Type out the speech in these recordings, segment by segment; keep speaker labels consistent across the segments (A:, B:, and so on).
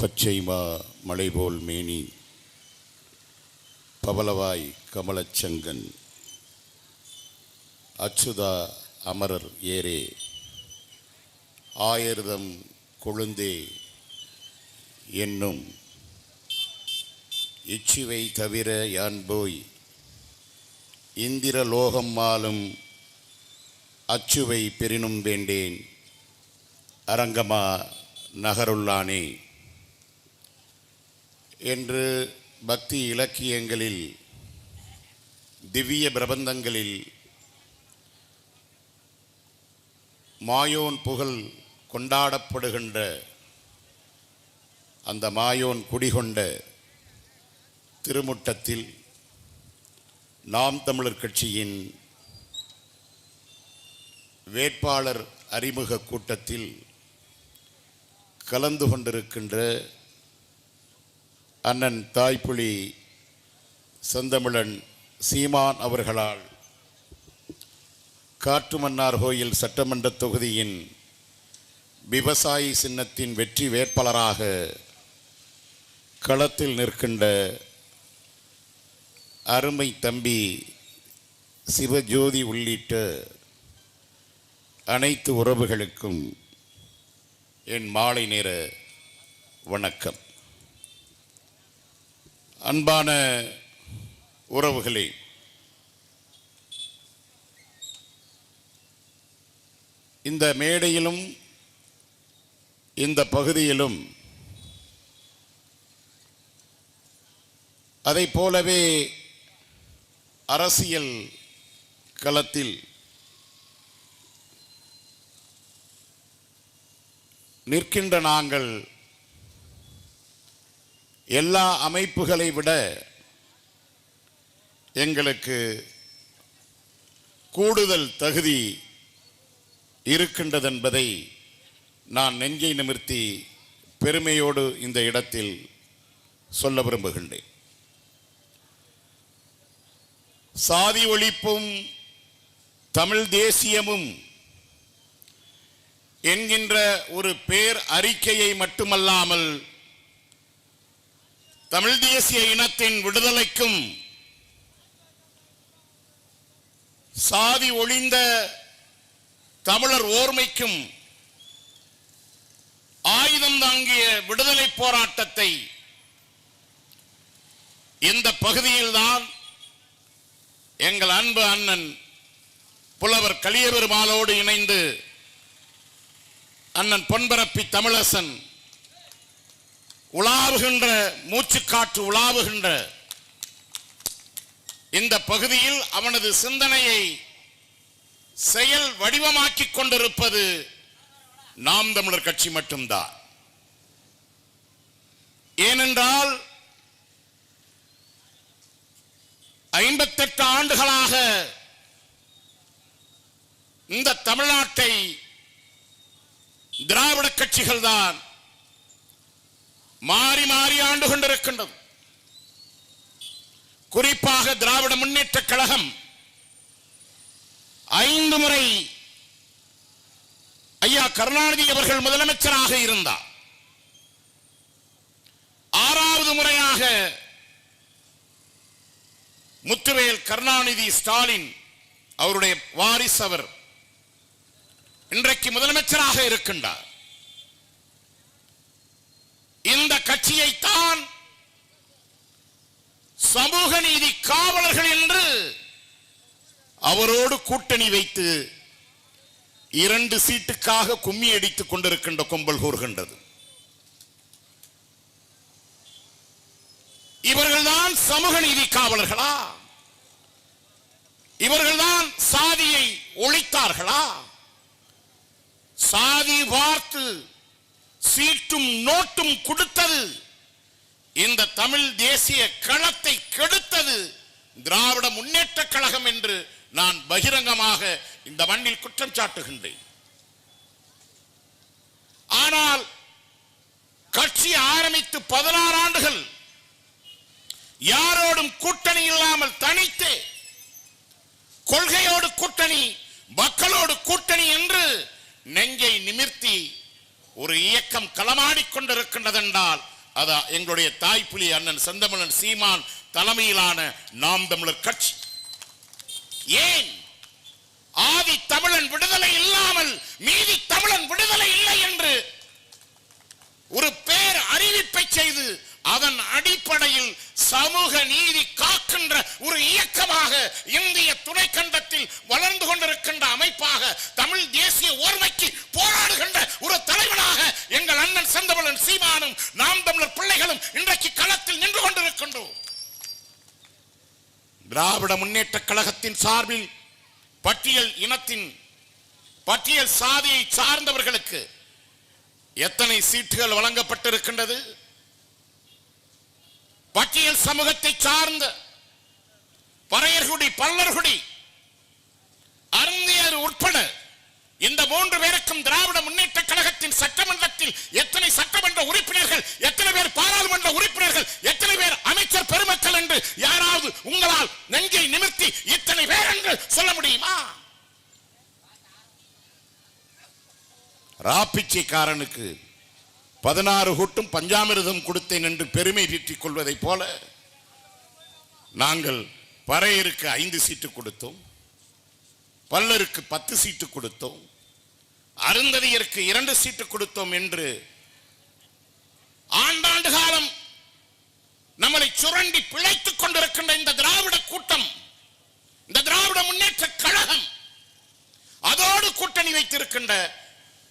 A: பச்சைமா மலைபோல் மேனி பவளவாய் கமலச்சங்கன் அச்சுதா அமரர் ஏரே ஆயிரதம் கொழுந்தே என்னும் இச்சுவை தவிர யான் போய் இந்திர லோகம் மாலும் அச்சுவை பெரினும் வேண்டேன் அரங்கமா நகருள்ளானே என்று பக்தி இலக்கியங்களில் திவ்ய பிரபந்தங்களில் மாயோன் புகழ் கொண்டாடப்படுகின்ற அந்த மாயோன் குடிகொண்ட திருமுட்டத்தில் நாம் தமிழர் கட்சியின் வேட்பாளர் அறிமுக கூட்டத்தில் கலந்து கொண்டிருக்கின்ற அண்ணன் தாய்ப்புலி செந்தமிழன் சீமான் அவர்களால் காட்டுமன்னார் கோயில் சட்டமன்ற தொகுதியின் விவசாயி சின்னத்தின் வெற்றி வேட்பாளராக களத்தில் நிற்கின்ற அருமை தம்பி சிவஜோதி உள்ளிட்ட அனைத்து உறவுகளுக்கும் என் மாலை நேர வணக்கம். அன்பான உறவுகளே, இந்த மேடையிலும் இந்த பகுதியிலும் அதைப் போலவே அரசியல் களத்தில் நிற்கின்ற நாங்கள் எல்லா அமைப்புகளை விட எங்களுக்கு கூடுதல் தகுதி இருக்கின்றதென்பதை நான் நெஞ்சை நிமிர்த்தி பெருமையோடு இந்த இடத்தில் சொல்ல விரும்புகின்றேன். சாதி ஒழிப்பும் தமிழ் தேசியமும் என்கின்ற ஒரு பேர் அறிக்கையை மட்டுமல்லாமல் தமிழ் தேசிய இனத்தின் விடுதலைக்கும் சாதி ஒழிந்த தமிழர் ஓர்மைக்கும் ஆயுதம் தாங்கிய விடுதலை போராட்டத்தை இந்த பகுதியில்தான் எங்கள் அன்பு அண்ணன் புலவர் கலியபெருமாளோடு இணைந்து அண்ணன் பொன்பரப்பி தமிழரசன் உலாவுகின்ற மூச்சுக்காற்று உலாவுகின்ற இந்த பகுதியில் அவனது சிந்தனையை செயல் வடிவமாக்கிக் கொண்டிருப்பது நாம் தமிழர் கட்சி மட்டும்தான். ஏனென்றால் 58 ஆண்டுகளாக இந்த தமிழ்நாட்டை திராவிட கட்சிகள் தான் மாறி மாறி ஆண்டு கொண்டிருக்கின்றது. குறிப்பாக திராவிட முன்னேற்ற கழகம் 5 முறை ஐயா கருணாநிதி அவர்கள் முதலமைச்சராக இருந்தார். 6வது முறையாக முத்துவேல் கருணாநிதி ஸ்டாலின் அவருடைய வாரிசு அவர் இன்றைக்கு முதலமைச்சராக இருக்கின்றார். இந்த கட்சியைத்தான் சமூக நீதி காவலர்கள் என்று அவரோடு கூட்டணி வைத்து 2 சீட்டுக்காக கும்மி அடித்துக் கொண்டிருக்கின்ற கும்பல் கூறுகின்றது. இவர்கள்தான் சமூக நீதி காவலர்களா? இவர்கள்தான் சாதியை ஒழித்தார்களா? சாதி பார்த்து சீட்டும் நோட்டும் கொடுத்தது இந்த தமிழ் தேசிய களத்தை கெடுத்தது திராவிட முன்னேற்ற கழகம் என்று நான் பகிரங்கமாக இந்த மண்ணில் குற்றம் சாட்டுகின்றேன். ஆனால் கட்சி ஆரம்பித்து 16 ஆண்டுகள் யாரோடும் கூட்டணி இல்லாமல் தனித்தே கொள்கையோடு கூட்டணி மக்களோடு கூட்டணி என்று நெஞ்சை நிமிர்த்தி ஒரு இயக்கம் களமாடிக்கொண்டிருக்கின்றது என்றால் அது எங்களுடைய தாய்ப்புலி அண்ணன் செந்தமிழன் சீமான் தலைமையிலான நாம் தமிழர் கட்சி. ஏன் ஆதி தமிழன் விடுதலை இல்லாமல் மீதி தமிழன் விடுதலை இல்லை என்று ஒரு பேர் அறிவிப்பை செய்து அதன் அடிப்படையில் சமூக நீதி காக்கின்ற ஒரு இயக்கமாக இந்திய துணைக்கண்டத்தில் வளர்ந்து கொண்டிருக்கின்ற அமைப்பாக தமிழ் தேசிய ஓர்மைக்கு போராடுகின்ற ஒரு தலைவனாக எங்கள் அண்ணன் செந்தமிழன் சீமானும் நாம் தமிழர் பிள்ளைகளும் இன்றைக்கு களத்தில் நின்று கொண்டிருக்கின்றோம். திராவிட முன்னேற்ற கழகத்தின் சார்பில் பட்டியல் இனத்தின் பட்டியல் சாதியை சார்ந்தவர்களுக்கு எத்தனை சீட்டுகள் வழங்கப்பட்டிருக்கின்றது? பட்டியல் சமூகத்தை சார்ந்த பறையர்குடி, பல்லர்குடி, அருந்தியர் உட்பட இந்த 3 பேருக்கும் திராவிட முன்னேற்ற கழகத்தின் சட்டமன்றத்தில் எத்தனை சட்டமன்ற உறுப்பினர்கள், எத்தனை பேர் பாராளுமன்ற உறுப்பினர்கள், எத்தனை பேர் அமைச்சர் பெருமக்கள் என்று யாராவது உங்களால் நெஞ்சை நிமிர்த்தி இத்தனை பேர் என்று சொல்ல முடியுமா? ராப்பிச்சைக்காரனுக்கு 16 கூட்டும் பஞ்சாமிர்தம் கொடுத்தேன் என்று பெருமை பீற்றிக் கொள்வதை போல நாங்கள் பறையருக்கு 5 சீட்டு கொடுத்தோம், பல்லருக்கு 10 சீட்டு கொடுத்தோம், அருந்ததியருக்கு 2 சீட்டு கொடுத்தோம் என்று ஆண்டாண்டு காலம் நம்மளை சுரண்டி பிழைத்துக் கொண்டிருக்கின்ற இந்த திராவிட கூட்டம், இந்த திராவிட முன்னேற்ற கழகம், அதோடு கூட்டணி வைத்திருக்கின்ற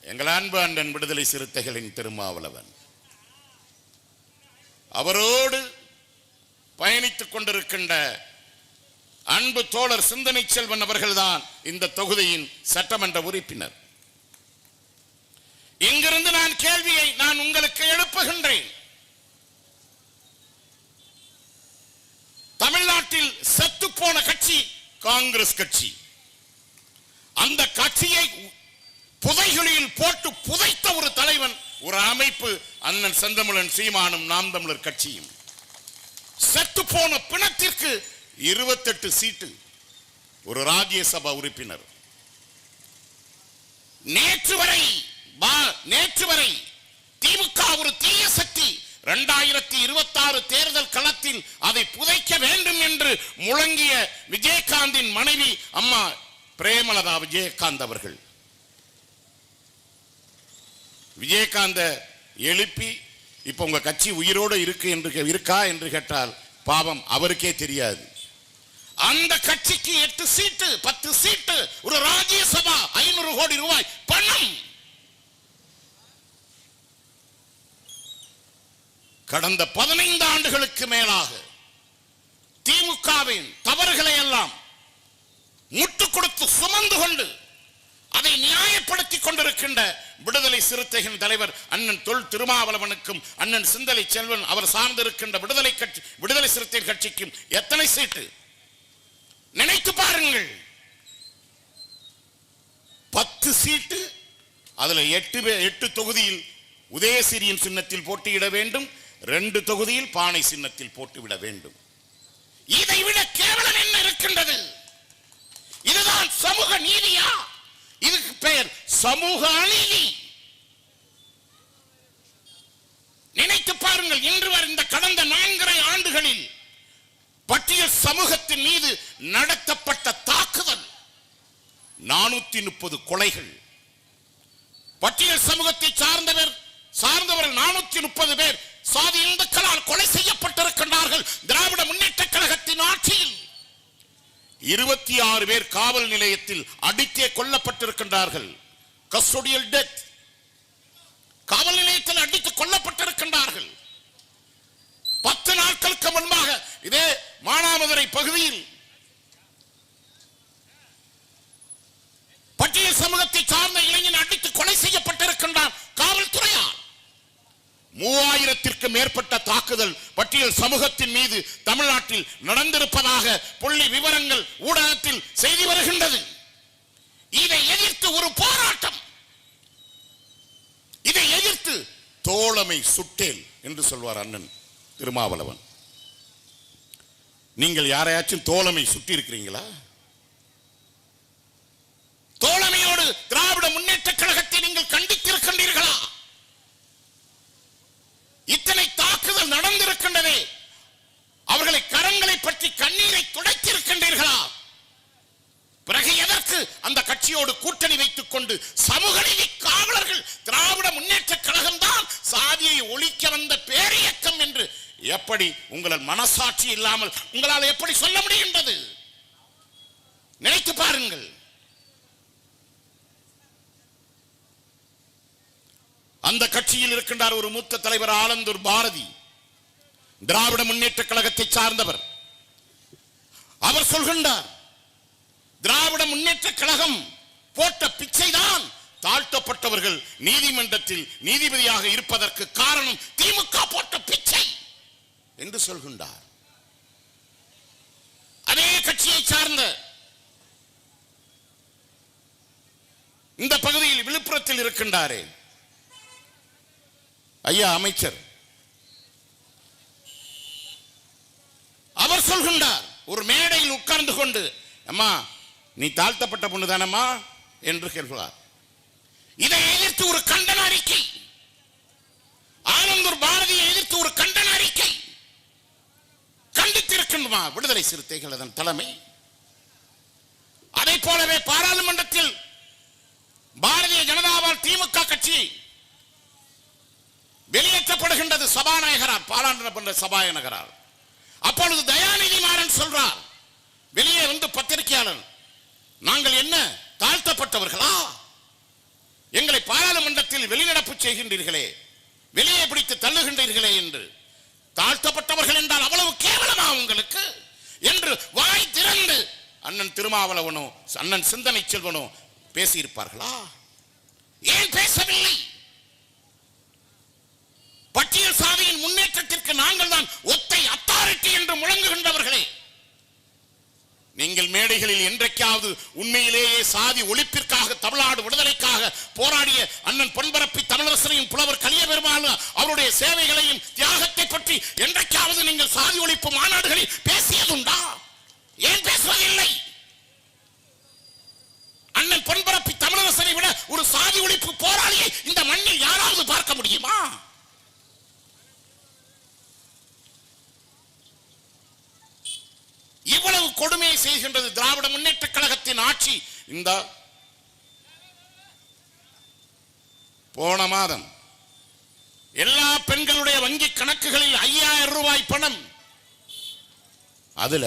A: எங்கள் அன்பு அண்ணன் விடுதலை சிறுத்தைகளின் திருமாவளவன், அவரோடு பயணித்துக் கொண்டிருக்கின்ற அன்பு தோழர் சிந்தனை செல்வன் அவர்கள்தான் இந்த தொகுதியின் சட்டமன்ற உறுப்பினர். இங்கிருந்து நான் கேள்வியை நான் உங்களுக்கு எழுப்புகின்றேன். தமிழ்நாட்டில் செத்து போன கட்சி காங்கிரஸ் கட்சி. அந்த கட்சியை புதைகுழியில் போட்டு புதைத்த ஒரு தலைவன், ஒரு அமைப்பு அண்ணன் செந்தமிழன் சீமானும் நாம் தமிழர் கட்சியும். செத்து போன பிணத்திற்கு 28 சீட்டு, ஒரு ராஜ்யசபா உறுப்பினர். நேற்று வரை திமுக ஒரு தீய சக்தி. 2026 தேர்தல் களத்தில் அதை புதைக்க வேண்டும் என்று முழங்கிய விஜயகாந்தின் மனைவி அம்மா பிரேமலதா விஜயகாந்த் அவர்கள் விஜயகாந்த எழுப்பி இப்ப உங்க கட்சி உயிரோடு இருக்கா என்று கேட்டால் பாவம் அவருக்கே தெரியாது. அந்த கட்சிக்கு 8 சீட்டு 10 சீட்டு, ஒரு ராஜ்யசபா 500 கோடி ரூபாய் பணம். கடந்த 15 ஆண்டுகளுக்கு மேலாக திமுகவின் தவறுகளை எல்லாம் முட்டுக் கொடுத்து சுமந்து கொண்டு அதை நியாயப்படுத்திக் கொண்டிருக்கின்ற விடுதலை சிறுத்தைகளின் தலைவர் அண்ணன் தொல் திருமாவளவனுக்கும் அண்ணன் சிந்தனை செல்வன் அவர் சார்ந்திருக்கின்ற விடுதலை சிறுத்தை கட்சிக்கும் எத்தனை சீட்டு நினைத்து பாருங்கள். 10 சீட்டு, அதுல 8 தொகுதியில் உதயசிரியின் சின்னத்தில் போட்டியிட வேண்டும், 2 தொகுதியில் பானை சின்னத்தில் போட்டிவிட வேண்டும். இதை விட கேவலம் என்ன இருக்கின்றது? இதுதான் சமூக நீதியா? இதுக்கு பெயர் சமூக அநீதி. நினைத்து பாருங்கள். இன்று வரை இந்த கடந்த 4.5 ஆண்டுகளில் பட்டியல் சமூகத்தின் மீது நடத்தப்பட்ட தாக்குதல் 430 கொலைகள். பட்டியல் சமூகத்தை சார்ந்தவர்கள் 430 பேர் சாதி இந்துக்களால் கொலை செய்யப்பட்டிருக்கின்றார்கள். திராவிட முன்னேற்ற கழகத்தின் ஆட்சியில் 26 பேர் காவல் நிலையத்தில் அடித்தே கொல்லப்பட்டிருக்கின்றார்கள். கஸ்டோடியல் டெத், காவல் நிலையத்தில் அடித்து கொல்லப்பட்டிருக்கின்றார்கள். 10 நாட்களுக்கு முன்பாக இதே மானாமதுரை பகுதியில் பட்டியல் சமூகத்தை சார்ந்த இளைஞன் அடித்து கொலை செய்யப்பட்டிருக்கின்றார் காவல்துறையால். 3000த்திற்கும் மேற்பட்ட தாக்குதல் பட்டியல் சமூகத்தின் மீது தமிழ்நாட்டில் நடந்திருப்பதாக புள்ளி விவரங்கள் ஊடகத்தில் செய்தி வருகின்றது. இதை எதிர்த்து ஒரு போராட்டம், இதை எதிர்த்து தோழமை சுட்டேல் என்று சொல்வார் அண்ணன் திருமாவளவன். நீங்கள் யாரையாச்சும் தோழமை சுட்டி இருக்கிறீங்களா? தோழமையோடு திராவிட முன்னேற்ற கழகத்தை நீங்கள் கண்டித்திருக்கின்றீர்களா? இத்தனை தாக்குதல் நடந்திருக்கின்றதே, அவர்களை கரங்களை பற்றி கண்ணீரை துடைத்திருக்கின்றீர்களா? பிறகு எதற்கு அந்த கட்சியோடு கூட்டணி வைத்துக் கொண்டு சமூக நீதி காவலர்கள் திராவிட முன்னேற்ற கழகம் தான் சாதியை ஒழிக்க வந்த பேரியக்கம் என்று எப்படி உங்களால் மனசாட்சி இல்லாமல் உங்களால் எப்படி சொல்ல முடிகின்றது? நினைத்து பாருங்கள். அந்த கட்சியில் இருக்கின்றார் ஒரு மூத்த தலைவர் ஆலந்தூர் பாரதி, திராவிட முன்னேற்ற கழகத்தை சார்ந்தவர். அவர் சொல்கின்றார், திராவிட முன்னேற்ற கழகம் போட்ட பிச்சைதான் தாழ்த்தப்பட்டவர்கள் நீதிமன்றத்தில் நீதிபதியாக இருப்பதற்கு காரணம் திமுக போட்ட பிச்சை என்று சொல்கின்றார். அதே கட்சியை சார்ந்த இந்த பகுதியில் விழுப்புரத்தில் இருக்கின்றாரே ஐயா அமைச்சர், அவர் சொல்கின்றார், ஒரு மேடையில் உட்கார்ந்து கொண்டு, அம்மா நீ தாழ்த்தப்பட்ட பொண்ணு தானம்மா என்று கேட்கிறார். இதை எதிர்த்து ஒரு கண்டன அறிக்கை, ஆனந்தூர் பாரதியை எதிர்த்து ஒரு கண்டன அறிக்கை கண்டித்திருக்கின்றமா விடுதலை சிறுத்தைகள் அதன் தலைமை. அதை போலவே பாராளுமன்றத்தில் பாரதிய ஜனதாவால் திமுக கட்சி வெளியேற்றப்படுகின்றது சபாநாயகரால், பாராளுமன்ற சபாநாயகரால். அப்பொழுது தயாநிதி மாறன் சொல்றார், வெளியே வந்து பத்திரிகையாளர், நாங்கள் என்ன தாழ்த்தப்பட்டவர்களா? எங்களை பாராளுமன்றத்தில் வெளிநடப்பு செய்கின்றீர்களே, வெளியே பிடித்து தள்ளுகின்றீர்களே என்று. தாழ்த்தப்பட்டவர்கள் என்றால் அவ்வளவு கேவலமா உங்களுக்கு என்று வாய் திறந்து அண்ணன் திருமாவளவனோ அண்ணன் சிந்தனை செல்வனோ பேசியிருப்பார்களா? ஏன் பேசவில்லை? பட்டியல் சாதியின் முன்னேற்றத்திற்கு நாங்கள் தான் ஒத்தை அத்தாரிட்டி என்று முழங்குகின்றவர்களே, நீங்கள் மேடைகளில் என்றைக்காவது உண்மையிலேயே சாதி ஒழிப்பிற்காக தமிழ்நாடு விடுதலைக்காக போராடிய அண்ணன் பொன்பரப்பி தமிழரசனையும் புலவர் கலியபெருமாளும் அவருடைய சேவைகளையும் தியாகத்தை பற்றி என்றைக்காவது நீங்கள் சாதி ஒழிப்பு மாநாடுகளில் பேசியதுண்டா? ஏன் பேசுவதில்லை? அண்ணன் பொன்பரப்பி தமிழரசனை விட ஒரு சாதி ஒழிப்பு போராளியை இந்த மண்ணில் யாராவது பார்க்க முடியுமா? இவ்வளவு கொடுமையை செய்கின்றது திராவிட முன்னேற்ற கழகத்தின் ஆட்சி. இந்த போன மாதம் எல்லா பெண்களுடைய வங்கி கணக்குகளில் 5000 ரூபாய் பணம், அதுல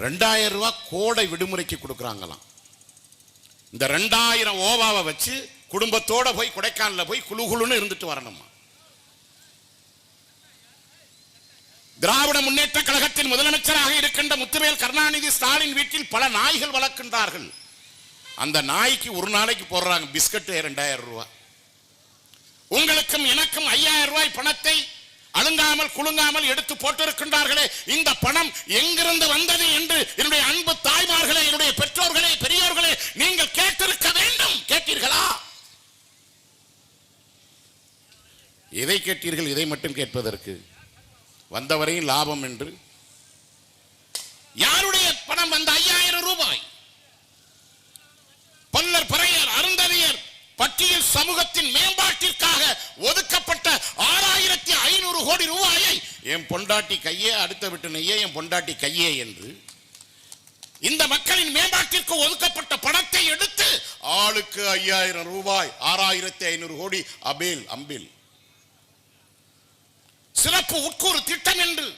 A: 2000 ரூபாய் கோடை விடுமுறைக்கு கொடுக்கறாங்களாம். இந்த 2000 ஓவாவை வச்சு குடும்பத்தோட போய் கொடைக்கானல்ல போய் குளுகுளுன்னு இருந்துட்டு வரணுமா? திராவிட முன்னேற்ற கழகத்தின் முதலமைச்சராக இருக்கின்ற முத்துவேல் கருணாநிதி ஸ்டாலின் வீட்டில் பல நாய்கள் வளர்க்கின்றார்கள். அந்த நாய்க்கு ஒரு நாளைக்கு போடுறாங்க பிஸ்கட் 2000 ரூபாய். உங்களுக்கும் எனக்கும் 5000 ரூபாய் பணத்தை அழுங்காமல் குலுங்காமல் எடுத்து போட்டிருக்கின்றார்களே, இந்த பணம் எங்கிருந்து வந்தது என்று என்னுடைய அன்பு தாய்மார்களே, என்னுடைய பெற்றோர்களே, பெரியோர்களே, நீங்கள் கேட்டிருக்க வேண்டும். கேட்டீர்களா? எதை கேட்டீர்கள்? இதை மட்டும் கேட்பதற்கு வந்தவரையும் லாபம் என்று. யாருடைய பணம் வந்த 5000 ரூபாய்? பல்லர் பறையர் அருந்ததியர் பட்டியல் சமூகத்தின் மேம்பாட்டிற்காக ஒதுக்கப்பட்ட 6500 கோடி ரூபாயை என் பொண்டாட்டி கையே அடுத்த விட்டு நெய்யே என் பொண்டாட்டி கையே என்று இந்த மக்களின் மேம்பாட்டிற்கு ஒதுக்கப்பட்ட பணத்தை எடுத்து ஆளுக்கு 5000 ரூபாய் 6500 கோடி அபேல் அம்பில் சிறப்பு உட்கூறு திட்டம் என்று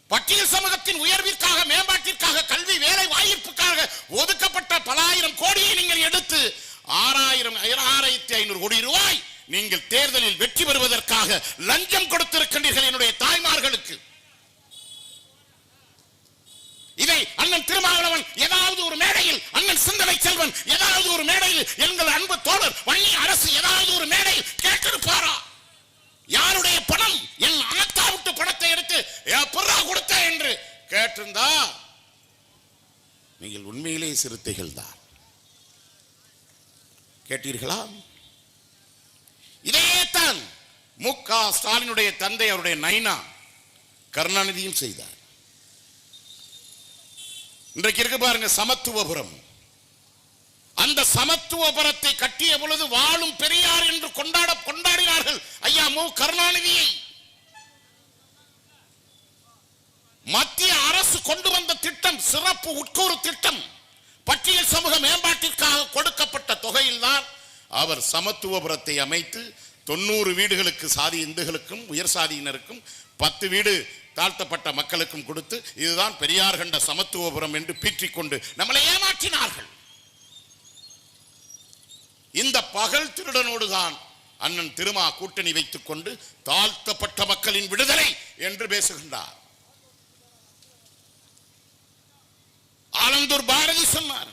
A: பட்டியல் சமூகத்தின் உயர்விற்காக மேம்பாட்டிற்காக கல்வி வேலை வாய்ப்புக்காக ஒதுக்கப்பட்ட பல ஆயிரம் கோடியை நீங்கள் எடுத்து 6500 கோடி ரூபாய் நீங்கள் தேர்தலில் வெற்றி பெறுவதற்காக லஞ்சம் கொடுத்திருக்கின்றீர்கள் என்னுடைய தாய்மார்களுக்கு. இதை அண்ணன் திருமாவளவன் ஏதாவது ஒரு மேடையில், அண்ணன் சிந்தனை செல்வன் ஏதாவது ஒரு மேடையில், எங்கள் அன்பு தோழர் வன்னி அரசு ஏதாவது ஒரு மேடையில் கேட்டிருப்பாரா? யாருடைய பணம், என் அனத்தா விட்டு பணத்தை எடுத்து எப்பரா கொடுத்த என்று கேட்டிருந்தா நீங்கள் உண்மையிலே சிறுத்தைகள் தான். கேட்டீர்களா? இதையேத்தான் மு.க. ஸ்டாலினுடைய தந்தை அவருடைய நைனா கருணாநிதியும் செய்தார். இன்றைக்கு இருக்கு பாருங்க சமத்துவபுரம். அந்த சமத்துவபுரத்தை கட்டிய பொழுது வாழும் பெரியார் என்று கொண்டாடினார்கள் ஐயா மு கருணாநிதியை. மத்திய அரசு கொண்டு வந்த திட்டம் சிறப்பு உட்கூறு திட்டம், பட்டியல் சமூக மேம்பாட்டிற்காக கொடுக்கப்பட்ட தொகையில்தான் அவர் சமத்துவபுரத்தை அமைத்து 90 வீடுகளுக்கு சாதி இந்துக்களுக்கும் உயர் சாதியினருக்கும் 10 வீடு தாழ்த்தப்பட்ட மக்களுக்கும் கொடுத்து இதுதான் பெரியார் கண்ட சமத்துவபுரம் என்று பீற்றிக்கொண்டு நம்மளை ஏமாற்றினார்கள். இந்த பகல் திருடனோடு தான் அண்ணன் திருமா கூட்டணி வைத்துக் கொண்டு தாழ்த்தப்பட்ட மக்களின் விடுதலை என்று பேசுகின்றார். ஆலந்தூர் பாரதி சொன்னார்,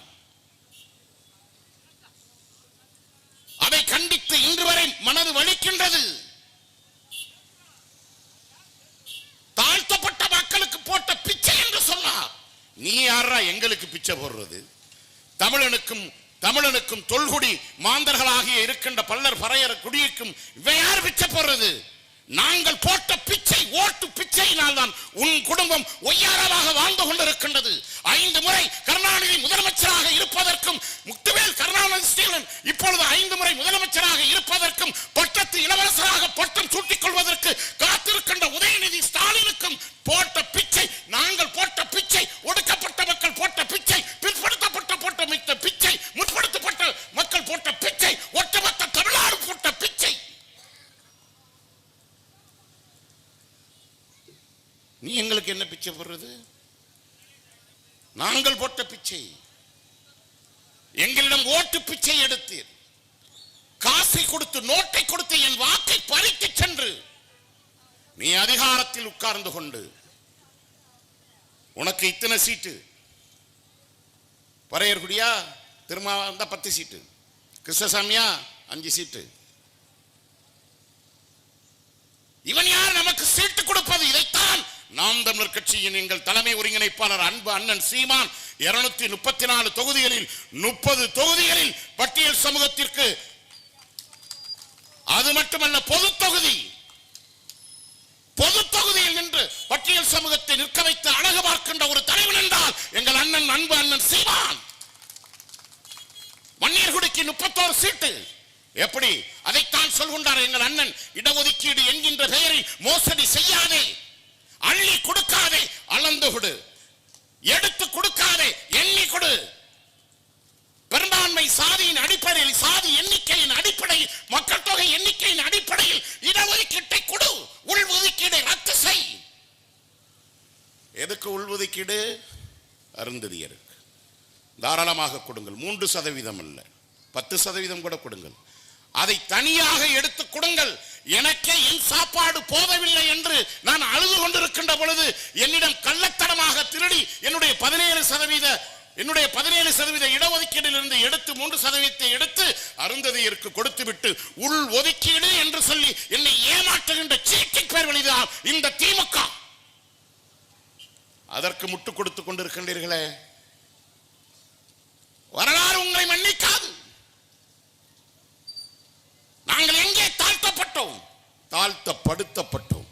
A: அதை கண்டித்து இன்று வரை மனது வலிக்கின்றது. தாழ்த்தப்பட்ட மக்களுக்கு போட்ட பிச்சை என்று சொன்னார். நீ யாரா எங்களுக்கு பிச்சை போடுறது? தமிழனுக்கும் தொல்குடி மாந்தர்களாகிய இருக்கின்ற பல்லர் பறையர் குடியிருக்கும் யார் பிச்சை போடுறது? நாங்கள் போட்ட பிச்சை ஓட்டு பிச்சையினால் தான் உன் குடும்பம் ஒய்யாரமாக வாழ்ந்து கொண்டிருக்கின்றது. 5 முறை கருணாநிதி முதலமைச்சராக இருப்பதற்கும் முத்துவேல் கருணாநிதி இப்பொழுது 5 முறை முதலமைச்சராக இருப்பதற்கும் பட்டத்து இளவரசராக பட்டம் சூட்டிக் கொள்வதற்கு காத்திருக்கின்ற உதயநிதி ஸ்டாலினுக்கும் போட்ட பிச்சை, நாங்கள் போட்ட பிச்சை, ஒடுக்கப்பட்ட மக்கள் போட்ட பிச்சை, பிற்படுத்தப்பட்ட போட்ட மித்த பிச்சை, முற்படுத்தப்பட்ட மக்கள் போட்ட பிச்சை, ஒட்டுமொத்த தமிழ்நாடு போட்ட பிச்சை. நீ எங்களுக்கு என்ன பிச்சை போடுறது? நாங்கள் போட்ட பிச்சை. எங்களிடம் ஓட்டு பிச்சை எடுத்தீர், காசை கொடுத்து நோட்டை கொடுத்து என் வாக்கை பறித்து சென்று நீ அதிகாரத்தில் உட்கார்ந்து கொண்டு உனக்கு இத்தனை சீட்டு, பறையர்குடியா திருமா 10 சீட்டு, கிருஷ்ணசாமியா 5 சீட்டு. இவன் யார் நமக்கு சீட்டு கொடுப்பது? இதைத்தான் நாம் தமிழர் கட்சியின் எங்கள் தலைமை ஒருங்கிணைப்பாளர் அன்பு அண்ணன் சீமான் 234 தொகுதிகளில் 30 தொகுதிகளில் பட்டியல் சமூகத்திற்கு, அது மட்டுமல்ல பொது தொகுதியில் நின்று பட்டியல் சமூகத்தை நிற்க வைத்து அழகு பார்க்கின்ற ஒரு தலைவன் என்றால் எங்கள் அண்ணன் அன்பு அண்ணன் சீமான். மன்னியர்குடிக்கு 31 சீட்டு. எப்படி? அதைத்தான் சொல்கின்றார் எங்கள் அண்ணன். இடஒதுக்கீடு என்கின்ற பெயரில் மோசடி செய்யாதே, அள்ளி கொடுக்காதே, அளந்து கொடு, எடுத்து கொடுக்காதே, எண்ணி கொடு. பெரும்பான்மை சாதியின் அடிப்படையில், சாதி எண்ணிக்கையின் அடிப்படையில், மக்கள் தொகை எண்ணிக்கையின் அடிப்படையில் இடஒதுக்கீட்டை கொடு, உள்ஒதுக்கீடை ரத்து செய். எதுக்கு உள்ஒதுக்கீடு? அருந்ததியருக்கு தாராளமாக கொடுங்கள். 3% அல்ல, 10% கூட கொடுங்கள். அதை தனியாக எடுத்து கொடுங்கள். எனக்கே என் சாப்பாடு போதவில்லை என்று நான் அழுது கொண்டிருக்கின்ற பொழுது என்னிடம் கள்ளத்தனமாக திருடி என்னுடைய 17% இடஒதுக்கீடில் இருந்து எடுத்து 3% எடுத்து அருந்ததியருக்கு கொடுத்து விட்டு உள் ஒதுக்கீடு என்று சொல்லி என்னை ஏமாற்றுகின்ற சீட்டின் பேர் வழிதான் இந்த திமுக. அதற்கு முட்டு கொடுத்து கொண்டிருக்கின்றீர்களே, வரலாறு உங்களை மன்னிக்காது. நாங்கள் எங்கே தாழ்த்தப்பட்டோம்? தாழ்த்தப்படுத்தப்பட்டோம்.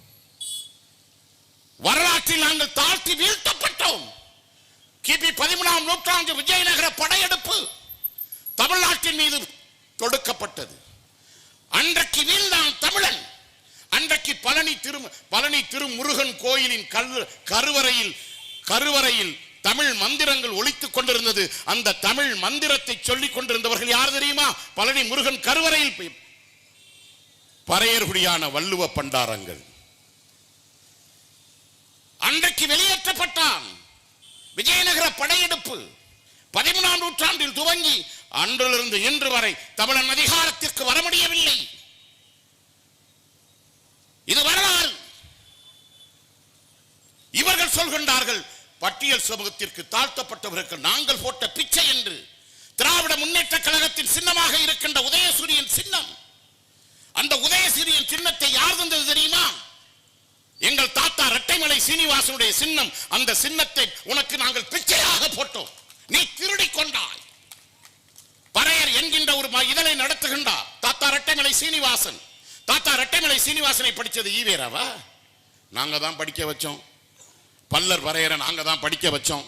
A: வரலாற்றில் நாங்கள் தாழ்த்தி வீழ்த்தப்பட்டோம். கிபி 13ஆம் நூற்றாண்டு விஜயநகர படையெடுப்பு தமிழ்நாட்டின் மீது தொடுக்கப்பட்டது. அன்றைக்கு வீழ்ந்தான் தமிழன். அன்றைக்கு பழனி திருமுருகன் கோயிலின் கருவறையில் தமிழ் மந்திரங்கள் ஒலித்துக் கொண்டிருந்தது. அந்த தமிழ் மந்திரத்தை சொல்லிக் கொண்டிருந்தவர்கள் யார் தெரியுமா? பழனி முருகன் கருவறையில் பறையர்குடியான வள்ளுவ பண்டாரங்கள். அன்றைக்கு வெளியேற்றப்பட்டான். விஜயநகர படையெடுப்பு 13ஆம் நூற்றாண்டில் துவங்கி அன்றிலிருந்து இன்று வரை தமிழன் அதிகாரத்திற்கு வர முடியவில்லை. இது வரலாறு. இவர்கள் சொல்கின்றார்கள் பட்டியல் சமூகத்திற்கு தாழ்த்தப்பட்டவர்களுக்கு நாங்கள் போட்ட பிச்சை என்று. திராவிட முன்னேற்ற கழகத்தின் சின்னமாக இருக்கின்ற உதயசூரியன் சின்னம், அந்த உதயசூரியன் சின்னத்தை யார் தந்தது தெரியுமா? எங்கள் தாத்தா இரட்டைமலை சீனிவாசனுடைய சின்னம். அந்த சின்னத்தை உனக்கு நாங்கள் பிச்சையாக போட்டோம், நீ திருடி கொண்டாய். பறையர் என்கின்ற ஒரு இதழை நடத்துகின்றார் தாத்தா இரட்டைமலை சீனிவாசன். தாத்தா இரட்டைமலை சீனிவாசனை படித்தது ஈவேராவா? நாங்க தான் படிக்க வச்சோம். பல்லர் பறையரை நாங்க தான் படிக்க வச்சோம்.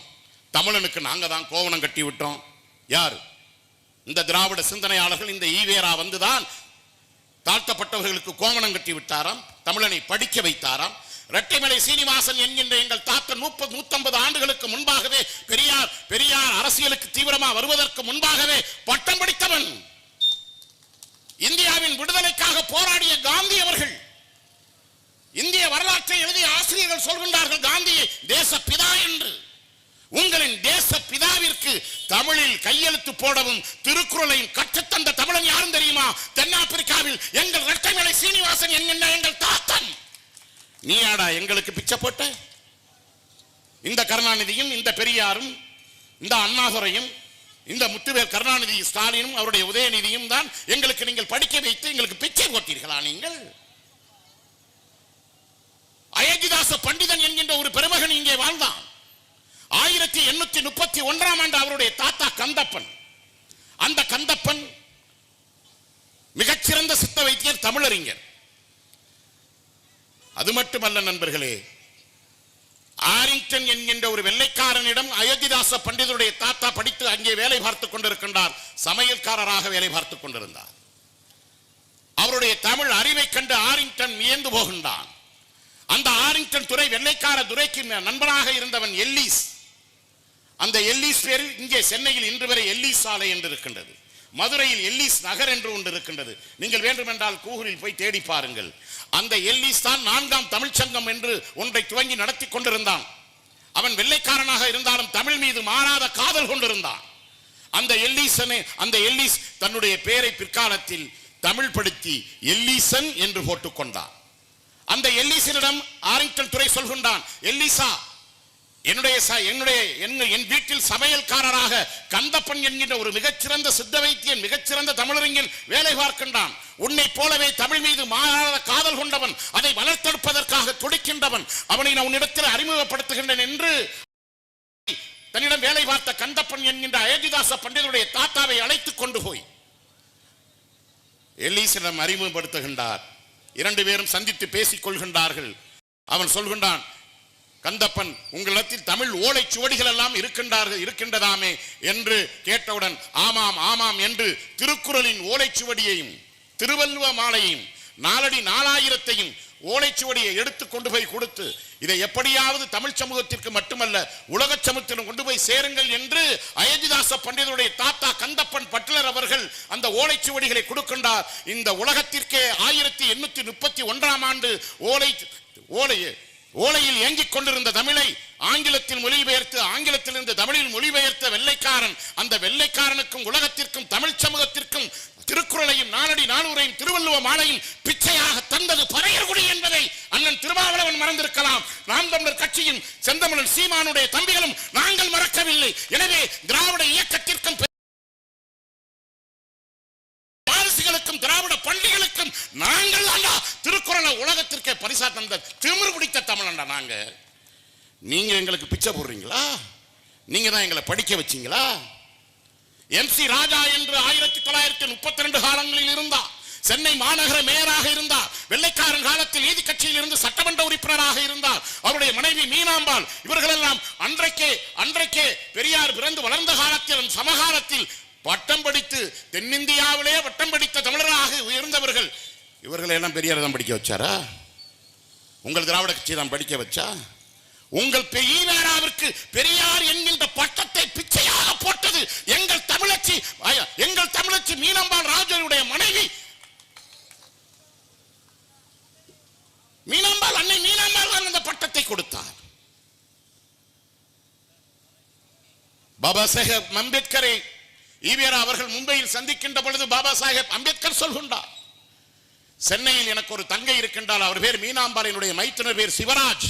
A: தமிழனுக்கு நாங்க தான் கோவணம் கட்டி விட்டோம். யார்? இந்த திராவிட சிந்தனையாளர்கள் இந்த ஈவேரா வந்துதான் தாழ்த்தப்பட்டவர்களுக்கு கோமணம் கட்டி விட்டாராம், தமிழனை படிக்க வைத்தாராம். இரட்டைமலை சீனிவாசன் என்கின்ற எங்கள் தாத்தன் 150 ஆண்டுகளுக்கு முன்பாகவே பெரியார் அரசியலுக்கு தீவிரமா வருவதற்கு முன்பாகவே பட்டம் படித்தவன். இந்தியாவின் விடுதலைக்காக போராடிய காந்தி அவர்கள். இந்திய வரலாற்றை எழுதிய ஆசிரியர்கள் சொல்கின்றார்கள் காந்தியை தேச பிதா என்று. உங்களின் தேச பிதாவிற்கு தமிழில் கையெழுத்து போடவும் திருக்குறளையும் கற்றுத்தந்த தமிழன் யாரும் தெரியுமா? தென்னாப்பிரிக்காவில் எங்கள் இரட்டைமலை சீனிவாசன் என்கின்ற எங்கள் தாத்தன். நீயாடா எங்களுக்கு பிச்சை போட்ட? இந்த கருணாநிதியும் இந்த பெரியாரும் இந்த அண்ணாதுரையும் இந்த முத்துவேல் கருணாநிதி ஸ்டாலினும் அவருடைய உதயநிதியும் தான் எங்களுக்கு நீங்கள் படிக்க வைத்து எங்களுக்கு பிச்சை போட்டீர்களா? நீங்கள் அயோத்திதாச பண்டிதன் என்கின்ற ஒரு பெருமகன் இங்கே வாழ்ந்தான். 1831 ஆண்டு அவருடைய தாத்தா கந்தப்பன். அந்த கந்தப்பன் மிகச்சிறந்த சித்த வைத்தியர், தமிழறிஞர். அது மட்டுமல்ல நண்பர்களே, ஆரிங்டன் என்கின்ற ஒரு வெள்ளைக்காரனிடம் அயோத்திதாச பண்டிதருடைய தாத்தா படித்து அங்கே வேலை பார்த்துக் கொண்டிருக்கின்றார். சமையல்காரராக வேலை பார்த்துக் கொண்டிருந்தார். அவருடைய தமிழ் அறிவை கண்டு ஆரிங்டன் வியந்து போகின்றான். அந்த ஆரிங்டன் துறை வெள்ளைக்கார துறைக்கு நண்பனாக இருந்தவன் எல்லீஸ். அந்த எல்லீஸ் பேரில் இங்கே சென்னையில் இன்று வரை எல்லீஸ் சாலை என்று இருக்கின்றது. மதுரையில் எல்லீஸ் நகர் என்று ஒன்று இருக்கின்றது. நீங்கள் வேண்டுமென்றால் கூகுளில் போய் தேடி பாருங்கள். அந்த எல்லீஸ் தான் 4ஆம் தமிழ்ச்சங்கம் என்று ஒன்றை துவங்கி நடத்தி கொண்டிருந்தான். அவன் வெள்ளைக்காரனாக இருந்தாலும் தமிழ் மீது மாறாத காதல் கொண்டிருந்தான். அந்த எல்லீஸ் தன்னுடைய பெயரை பிற்காலத்தில் தமிழ் படுத்தி எல்லீசன் என்று போட்டுக் கொண்டான். அந்த எல்லீசனிடம் ஆரிங்டன் துரை சொல்கின்றான், எல்லீசா, என் வீட்டில் சமையல்காரராக கந்தப்பன் என்கின்ற ஒரு மிகச்சிறந்த சித்த வைத்தியன், மிகச்சிறந்த தமிழறிஞன் வேலை பார்க்கின்றான். உன்னை போலவே தமிழ் மீது மாறாத காதல் கொண்டவன், அதை வளர்த்தெடுப்பதற்காக துடிக்கின்றவன். அவனை நான் உன்னிடத்தில் அறிமுகப்படுத்துகின்றேன் என்று தன்னிடம் வேலை பார்த்த கந்தப்பன் என்கின்ற அயோத்திதாச பண்டிதருடைய தாத்தாவை அழைத்துக் கொண்டு போய் எல்லீசிடம் அறிமுகப்படுத்துகின்றார். 2 பேரும் சந்தித்து பேசிக் கொள்கின்றார்கள். அவன் சொல்கின்றான், கந்தப்பன், உங்களிடத்தில் தமிழ் ஓலைச்சுவடிகள் எல்லாம் இருக்கின்றதாமே என்று கேட்டவுடன் ஆமாம் ஆமாம் என்று திருக்குறளின் ஓலைச்சுவடியையும் திருவள்ளுவ மாலையையும் 4000 ஓலைச்சுவடியை எடுத்து கொண்டு போய் கொடுத்து, இதை எப்படியாவது தமிழ் சமூகத்திற்கு மட்டுமல்ல உலக சமூகத்திலும் கொண்டு போய் சேருங்கள் என்று அயோத்திதாச பண்டிதருடைய தாத்தா கந்தப்பன் பட்லர் அவர்கள் அந்த ஓலைச்சுவடிகளை கொடுக்கின்றார். இந்த உலகத்திற்கே 1831 ஆண்டு ஓலையில் இயங்கிக் கொண்டிருந்த தமிழை ஆங்கிலத்தில் மொழிபெயர்த்து, ஆங்கிலத்திலிருந்து தமிழில் மொழிபெயர்த்த வெள்ளைக்காரன், அந்த வெள்ளைக்காரனுக்கும் உலகத்திற்கும் தமிழ் சமூகத்திற்கும் திருக்குறளையும் 400 திருவள்ளுவ மாலையும் பிச்சையாக தந்தது பறையர்குடி என்பதை அண்ணன் திருமாவளவன் மறந்திருக்கலாம். நாம் தமிழர் கட்சியின் செந்தமிழன் சீமானுடைய தம்பிகளும் நாங்கள் மறக்கவில்லை. எனவே திராவிட இயக்கத்திற்கும் திராவிட பள்ளிகளுக்கும் நாங்கள் திருக்குறளை உலகத்திற்கே பரிசா தந்த திமிரு பிடித்த தமிழண்டா நாங்க. நீங்க எங்களுக்கு பிச்சை போடுறீங்களா? நீங்க தான் எங்களை படிக்க வச்சீங்களா? MC ராஜா என்று 1932 காலங்களில் இருந்தார். சென்னை மாநகர மேயராக இருந்தார். வெள்ளைக்காரன் காலத்தில் நீதி கட்சியில் இருந்து சட்டமன்ற உறுப்பினராக இருந்தார். அவருடைய மனைவி மீனாம்பாள். இவர்கள் எல்லாம் அன்றைக்கே பெரியார் பிறந்து வளர்ந்த காலத்தில் சமகாலத்தில் பட்டம் படித்து தென்னிந்தியாவிலே பட்டம் படித்த தமிழராக உயர்ந்தவர்கள். இவர்களை எல்லாம் பெரியார் தான் படிக்க வச்சாரா? உங்கள் திராவிட கட்சி தான் படிக்க வச்சா? உங்கள் ஈவேராவிற்கு பெரியார் என்கின்ற பட்டத்தை பிச்சையாக போட்டது எங்கள் தமிழச்சி மீனம்பாள் ராஜனுடைய மனைவி மீனம்பாள். அன்னை மீனம்பாள் தான் அந்த பட்டத்தை கொடுத்தார். பாபா சாஹேப் அம்பேத்கரை ஈவேரா அவர்கள் மும்பையில் சந்திக்கின்ற பொழுது பாபா சாஹேப் அம்பேத்கர் சொல்கின்றார், சென்னையில் எனக்கு ஒரு தங்கை இருக்கின்றால், அவர் பேர் மீனாம்பாள், என்னுடைய மைத்துனர் பேர் சிவராஜ்.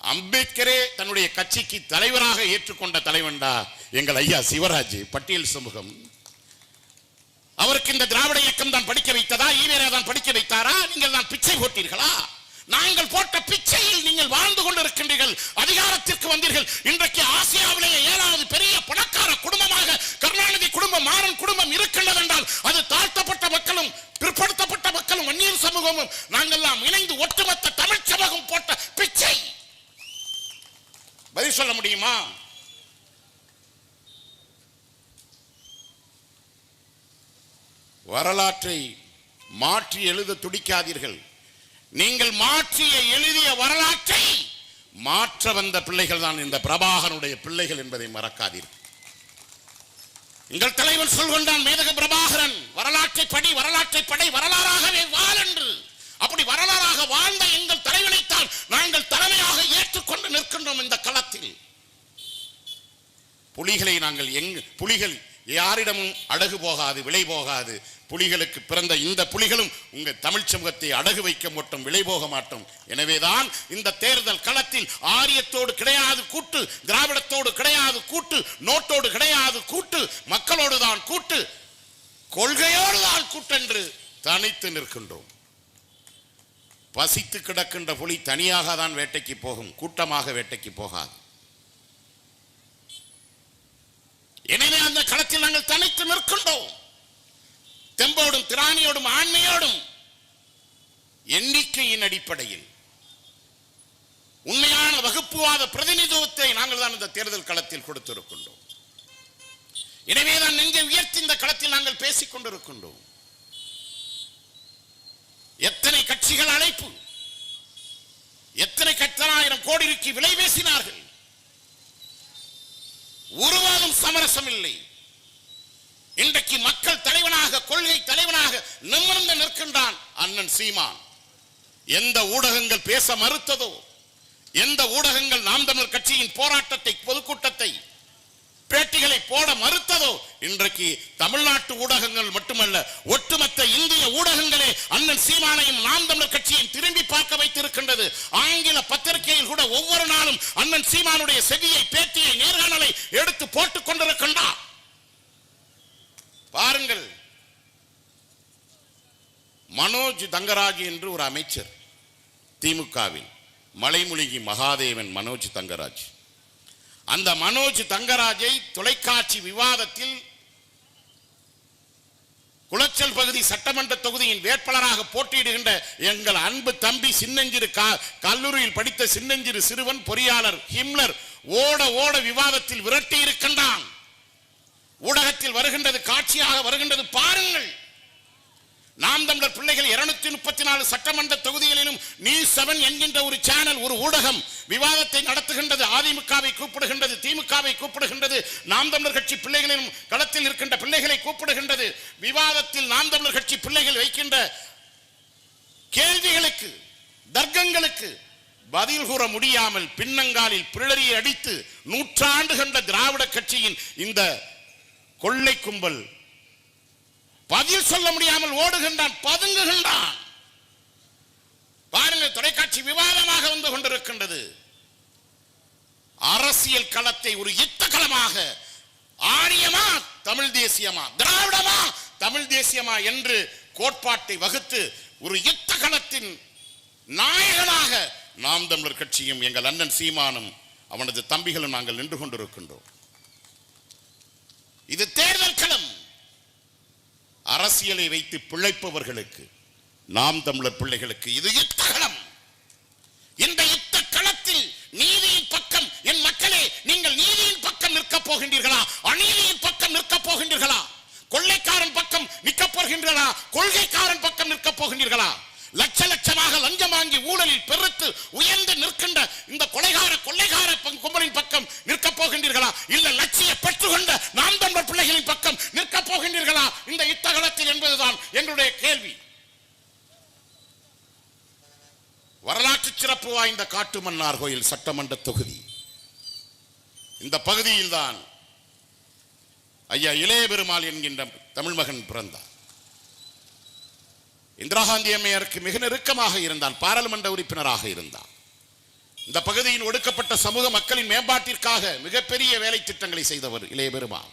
A: அம்பேத்கரே தன்னுடைய கட்சிக்கு தலைவராக ஏற்றுக்கொண்ட தலைவன்டா எங்கள் ஐயா சிவராஜ். பட்டியல் சமூகம் அவருக்கு இந்த திராவிட இயக்கம் தான் படிக்க வைத்ததா? ஈவேரா தான் படிக்க வைத்தாரா? நீங்கள் தான் பிச்சை போட்டீர்களா? நாங்கள் போட்ட பிச்சையில் நீங்கள் வாழ்ந்து கொண்டிருக்கின்றீர்கள். அதிகாரத்திற்கு வந்தீர்கள். இன்றைக்கு ஆசியாவிலேயே 7வது பெரிய பணக்கார குடும்பமாக கருணாநிதி குடும்பம், மாறன் குடும்பம் இருக்கின்றது என்றால் அது தாழ்த்தப்பட்ட மக்களும் பிற்படுத்தப்பட்ட மக்களும் அந்நியர் சமூகமும் நாங்கள்லாம் இணைந்து ஒட்டுமொத்த தமிழ் சமூகம் போட்ட பிச்சை. பதில் சொல்ல முடியுமா? வரலாற்றை மாற்றி எழுத துடிக்காதீர்கள். நீங்கள் மாற்றிய எழுதிய வரலாற்றை மாற்ற வந்த பிள்ளைகள் தான் இந்த பிரபாகரனுடைய பிள்ளைகள் என்பதை மறக்காதீர்கள். எங்கள் தலைவன் சொல்கின்றான், மேதக பிரபாகரன் வரலாற்றை படி, வரலாற்றை படை, வரலாறாகவே வாழ் என்று. அப்படி வரலாறாக வாழ்ந்த எங்கள் தலைவனைத்தான் நாங்கள் தலைமையாக ஏற்றுக்கொண்டு நிற்கின்றோம் இந்த களத்தில். புலிகளை நாங்கள் புலிகள் யாரிடமும் அடகு போகாது, விலை போகாது. புலிகளுக்கு பிறந்த இந்த புலிகளும் உங்கள் தமிழ் சமூகத்தை அடகு வைக்க மாட்டோம், விலை போக மாட்டோம். எனவேதான் இந்த தேர்தல் களத்தில் ஆரியத்தோடு கிடையாது கூட்டு, திராவிடத்தோடு கிடையாது கூட்டு, நோட்டோடு கிடையாது கூட்டு, மக்களோடு தான் கூட்டு, கொள்கையோடு தான் கூட்டென்று தனித்து நிற்கின்றோம். பசித்து கிடக்கின்ற புலி தனியாக தான் வேட்டைக்கு போகும், கூட்டமாக வேட்டைக்கு போகாது. எனவே அந்த களத்தில் நாங்கள் தனித்து நிற்கின்றோம். தெம்போடும் திராணியோடும் ஆண்மையோடும் எண்ணிக்கையின் அடிப்படையில் உண்மையான வகுப்புவாத பிரதிநிதித்துவத்தை நாங்கள் தான் இந்த தேர்தல் களத்தில் கொடுத்திருக்கின்றோம். எனவேதான் நெஞ்சை உயர்த்தி இந்த களத்தில் நாங்கள் பேசிக் கொண்டிருக்கின்றோம். எத்தனை கட்சிகள் அழைப்பு, எத்தனை 10,000 கோடிக்கு விலை பேசினார்கள். ஒருவாலும் சமரசம் இல்லை. இன்றைக்கு மக்கள் தலைவனாக, கொள்கை தலைவனாக நிமிர்ந்து நிற்கின்றான் அண்ணன் சீமான். எந்த ஊடகங்கள் பேச மறுத்ததோ, எந்த ஊடகங்கள் நாம் தமிழர் கட்சியின் போராட்டத்தை, பொதுக்கூட்டத்தை, பேட்டிகளை போட மறுத்ததோ, இன்றைக்கு தமிழ்நாட்டு ஊடகங்கள் மட்டுமல்ல, ஒட்டுமொத்த இந்திய ஊடகங்களே அண்ணன் சீமானையும் நாம் தமிழர் கட்சியை திரும்பி பார்க்க வைத்திருக்கின்றது. ஆங்கில பத்திரிகையில் கூட ஒவ்வொரு நாளும் அண்ணன் சீமானுடைய செவியை, பேட்டியை, நேர்காணலை எடுத்து போட்டுக் கொண்டிருக்கின்றார். பாருங்கள், மனோஜ் தங்கராஜ் என்று ஒரு அமைச்சர் திமுகவில், மலைமுழுகி மகாதேவன் மனோஜ் தங்கராஜ். அந்த மனோஜ் தங்கராஜை தொலைக்காட்சி விவாதத்தில் குளச்சல் பகுதி சட்டமன்ற தொகுதியின் வேட்பாளராக போட்டியிடுகின்ற எங்கள் அன்பு தம்பி சின்னஞ்சிறு கல்லூரியில் படித்த சின்னஞ்சிறு சிறுவன் பொறியாளர் ஹிம்லர் ஓட ஓட விவாதத்தில் விரட்டி இருக்கின்றான். ஊடகத்தில் வருகின்றது, காட்சியாக வருகின்றது, பாருங்கள். நாம் தமிழர் பிள்ளைகள் 234 சட்டமன்ற தொகுதிகளிலும் நியூஸ் 7 என்கின்ற ஒரு சேனல், ஒரு ஊடகம் விவாதத்தை நடத்துகின்றது. அதிமுகவை கூப்பிடுகின்றது, திமுகவை கூப்பிடுகின்றது, நாம் தமிழர் கட்சி பிள்ளைகளிலும் களத்தில் இருக்கின்ற பிள்ளைகளை கூப்பிடுகின்றது. விவாதத்தில் நாம் தமிழர் கட்சி பிள்ளைகள் வைக்கின்ற கேள்விகளுக்கு, தர்க்கங்களுக்கு பதில் கூற முடியாமல் பின்னங்காலில் பிளறியை அடித்து நூற்றாண்டு கண்ட திராவிட கட்சியின் இந்த கொள்ளை கும்பல் பதில் சொல்ல முடியாமல் ஓடுகின்றான், பதுங்குகின்றான். பாருங்கள், தொலைக்காட்சி விவாதமாக வந்து கொண்டிருக்கின்றது. அரசியல் களத்தை ஒரு யுத்த களமாக, ஆரியமா தமிழ் தேசியமா, திராவிடமா தமிழ் தேசியமா என்று கோட்பாட்டை வகுத்து ஒரு யுத்த களத்தின் நாயகனாக நாம் தமிழர் கட்சியும் எங்கள் அண்ணன் சீமானும் அவனது தம்பிகளும் நாங்கள் நின்று கொண்டிருக்கின்றோம். இது தேர்தல் களம். அரசியலை வைத்து பிழைப்பவர்களுக்கு, நாம் தமிழர் பிள்ளைகளுக்கு இது யுத்த களம். இந்த யுத்த களத்தில் நீதியின் பக்கம், என் மக்களே, நீங்கள் நீதியின் பக்கம் நிற்க போகின்றீர்களா, அநீதியின் பக்கம் நிற்க போகின்றீர்களா, கொள்ளைக்காரன் பக்கம் நிற்க போகின்றீர்களா, கொள்கைக்காரன் பக்கம் நிற்க போகின்றீர்களா? லட்ச லட்சமாக லஞ்சம் வாங்கி ஊழலில் பெருத்து உயர்ந்து நிற்கின்ற இந்த கொள்ளைக்கார கும்பலின் பக்கம் நிற்க போகின்றீர்களா, இல்ல லட்சிய பெற்றுக்கொண்ட நாம் தமிழர் பிள்ளைகளின் பக்கம் நிற்க போகின்றீர்களா இந்த யுத்தகலத்தில் என்பதுதான் எங்களுடைய கேள்வி. வரலாற்று சிறப்பு வாய்ந்த காட்டுமன்னார் கோயில் சட்டமன்ற தொகுதி, இந்த பகுதியில் தான் ஐயா இளைய பெருமாள் என்கின்ற தமிழ் மகன் பிறந்தார். இந்திரா காந்தி அம்மையாருக்கு மிக நெருக்கமாக இருந்தால், பாராளுமன்ற உறுப்பினராக இருந்தார். இந்த பகுதியின் ஒடுக்கப்பட்ட சமூக மக்களின் மேம்பாட்டிற்காக மிகப்பெரிய வேலை திட்டங்களை செய்தவர் இளைய பெருமாள்.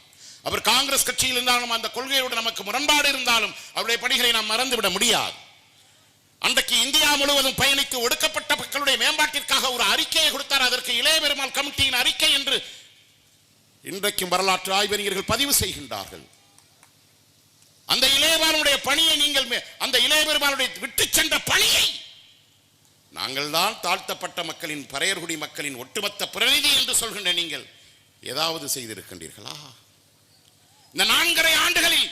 A: அவர் காங்கிரஸ் கட்சியில் இருந்தாலும், அந்த கொள்கையோடு நமக்கு முரண்பாடு இருந்தாலும் அவருடைய பணிகளை நாம் மறந்துவிட முடியாது. அன்றைக்கு இந்தியா முழுவதும் பயணித்து ஒடுக்கப்பட்ட மக்களுடைய மேம்பாட்டிற்காக ஒரு அறிக்கையை கொடுத்தார். அதற்கு இளைய பெருமாள் கமிட்டியின் அறிக்கை என்று இன்றைக்கும் வரலாற்று ஆய்வறிஞர்கள் பதிவு செய்கின்றார்கள். அந்த இளையபெருமானுடைய பணியை நீங்கள், அந்த இளையபெருமானுடைய விட்டு சென்ற பணியை நாங்கள் தான் தாழ்த்தப்பட்ட மக்களின், பறையர்குடி மக்களின் ஒட்டுமொத்த பிரதிநிதி என்று சொல்கின்ற நீங்கள் ஏதாவது செய்திருக்கின்றீர்களா? இந்த 4.5 ஆண்டுகளில்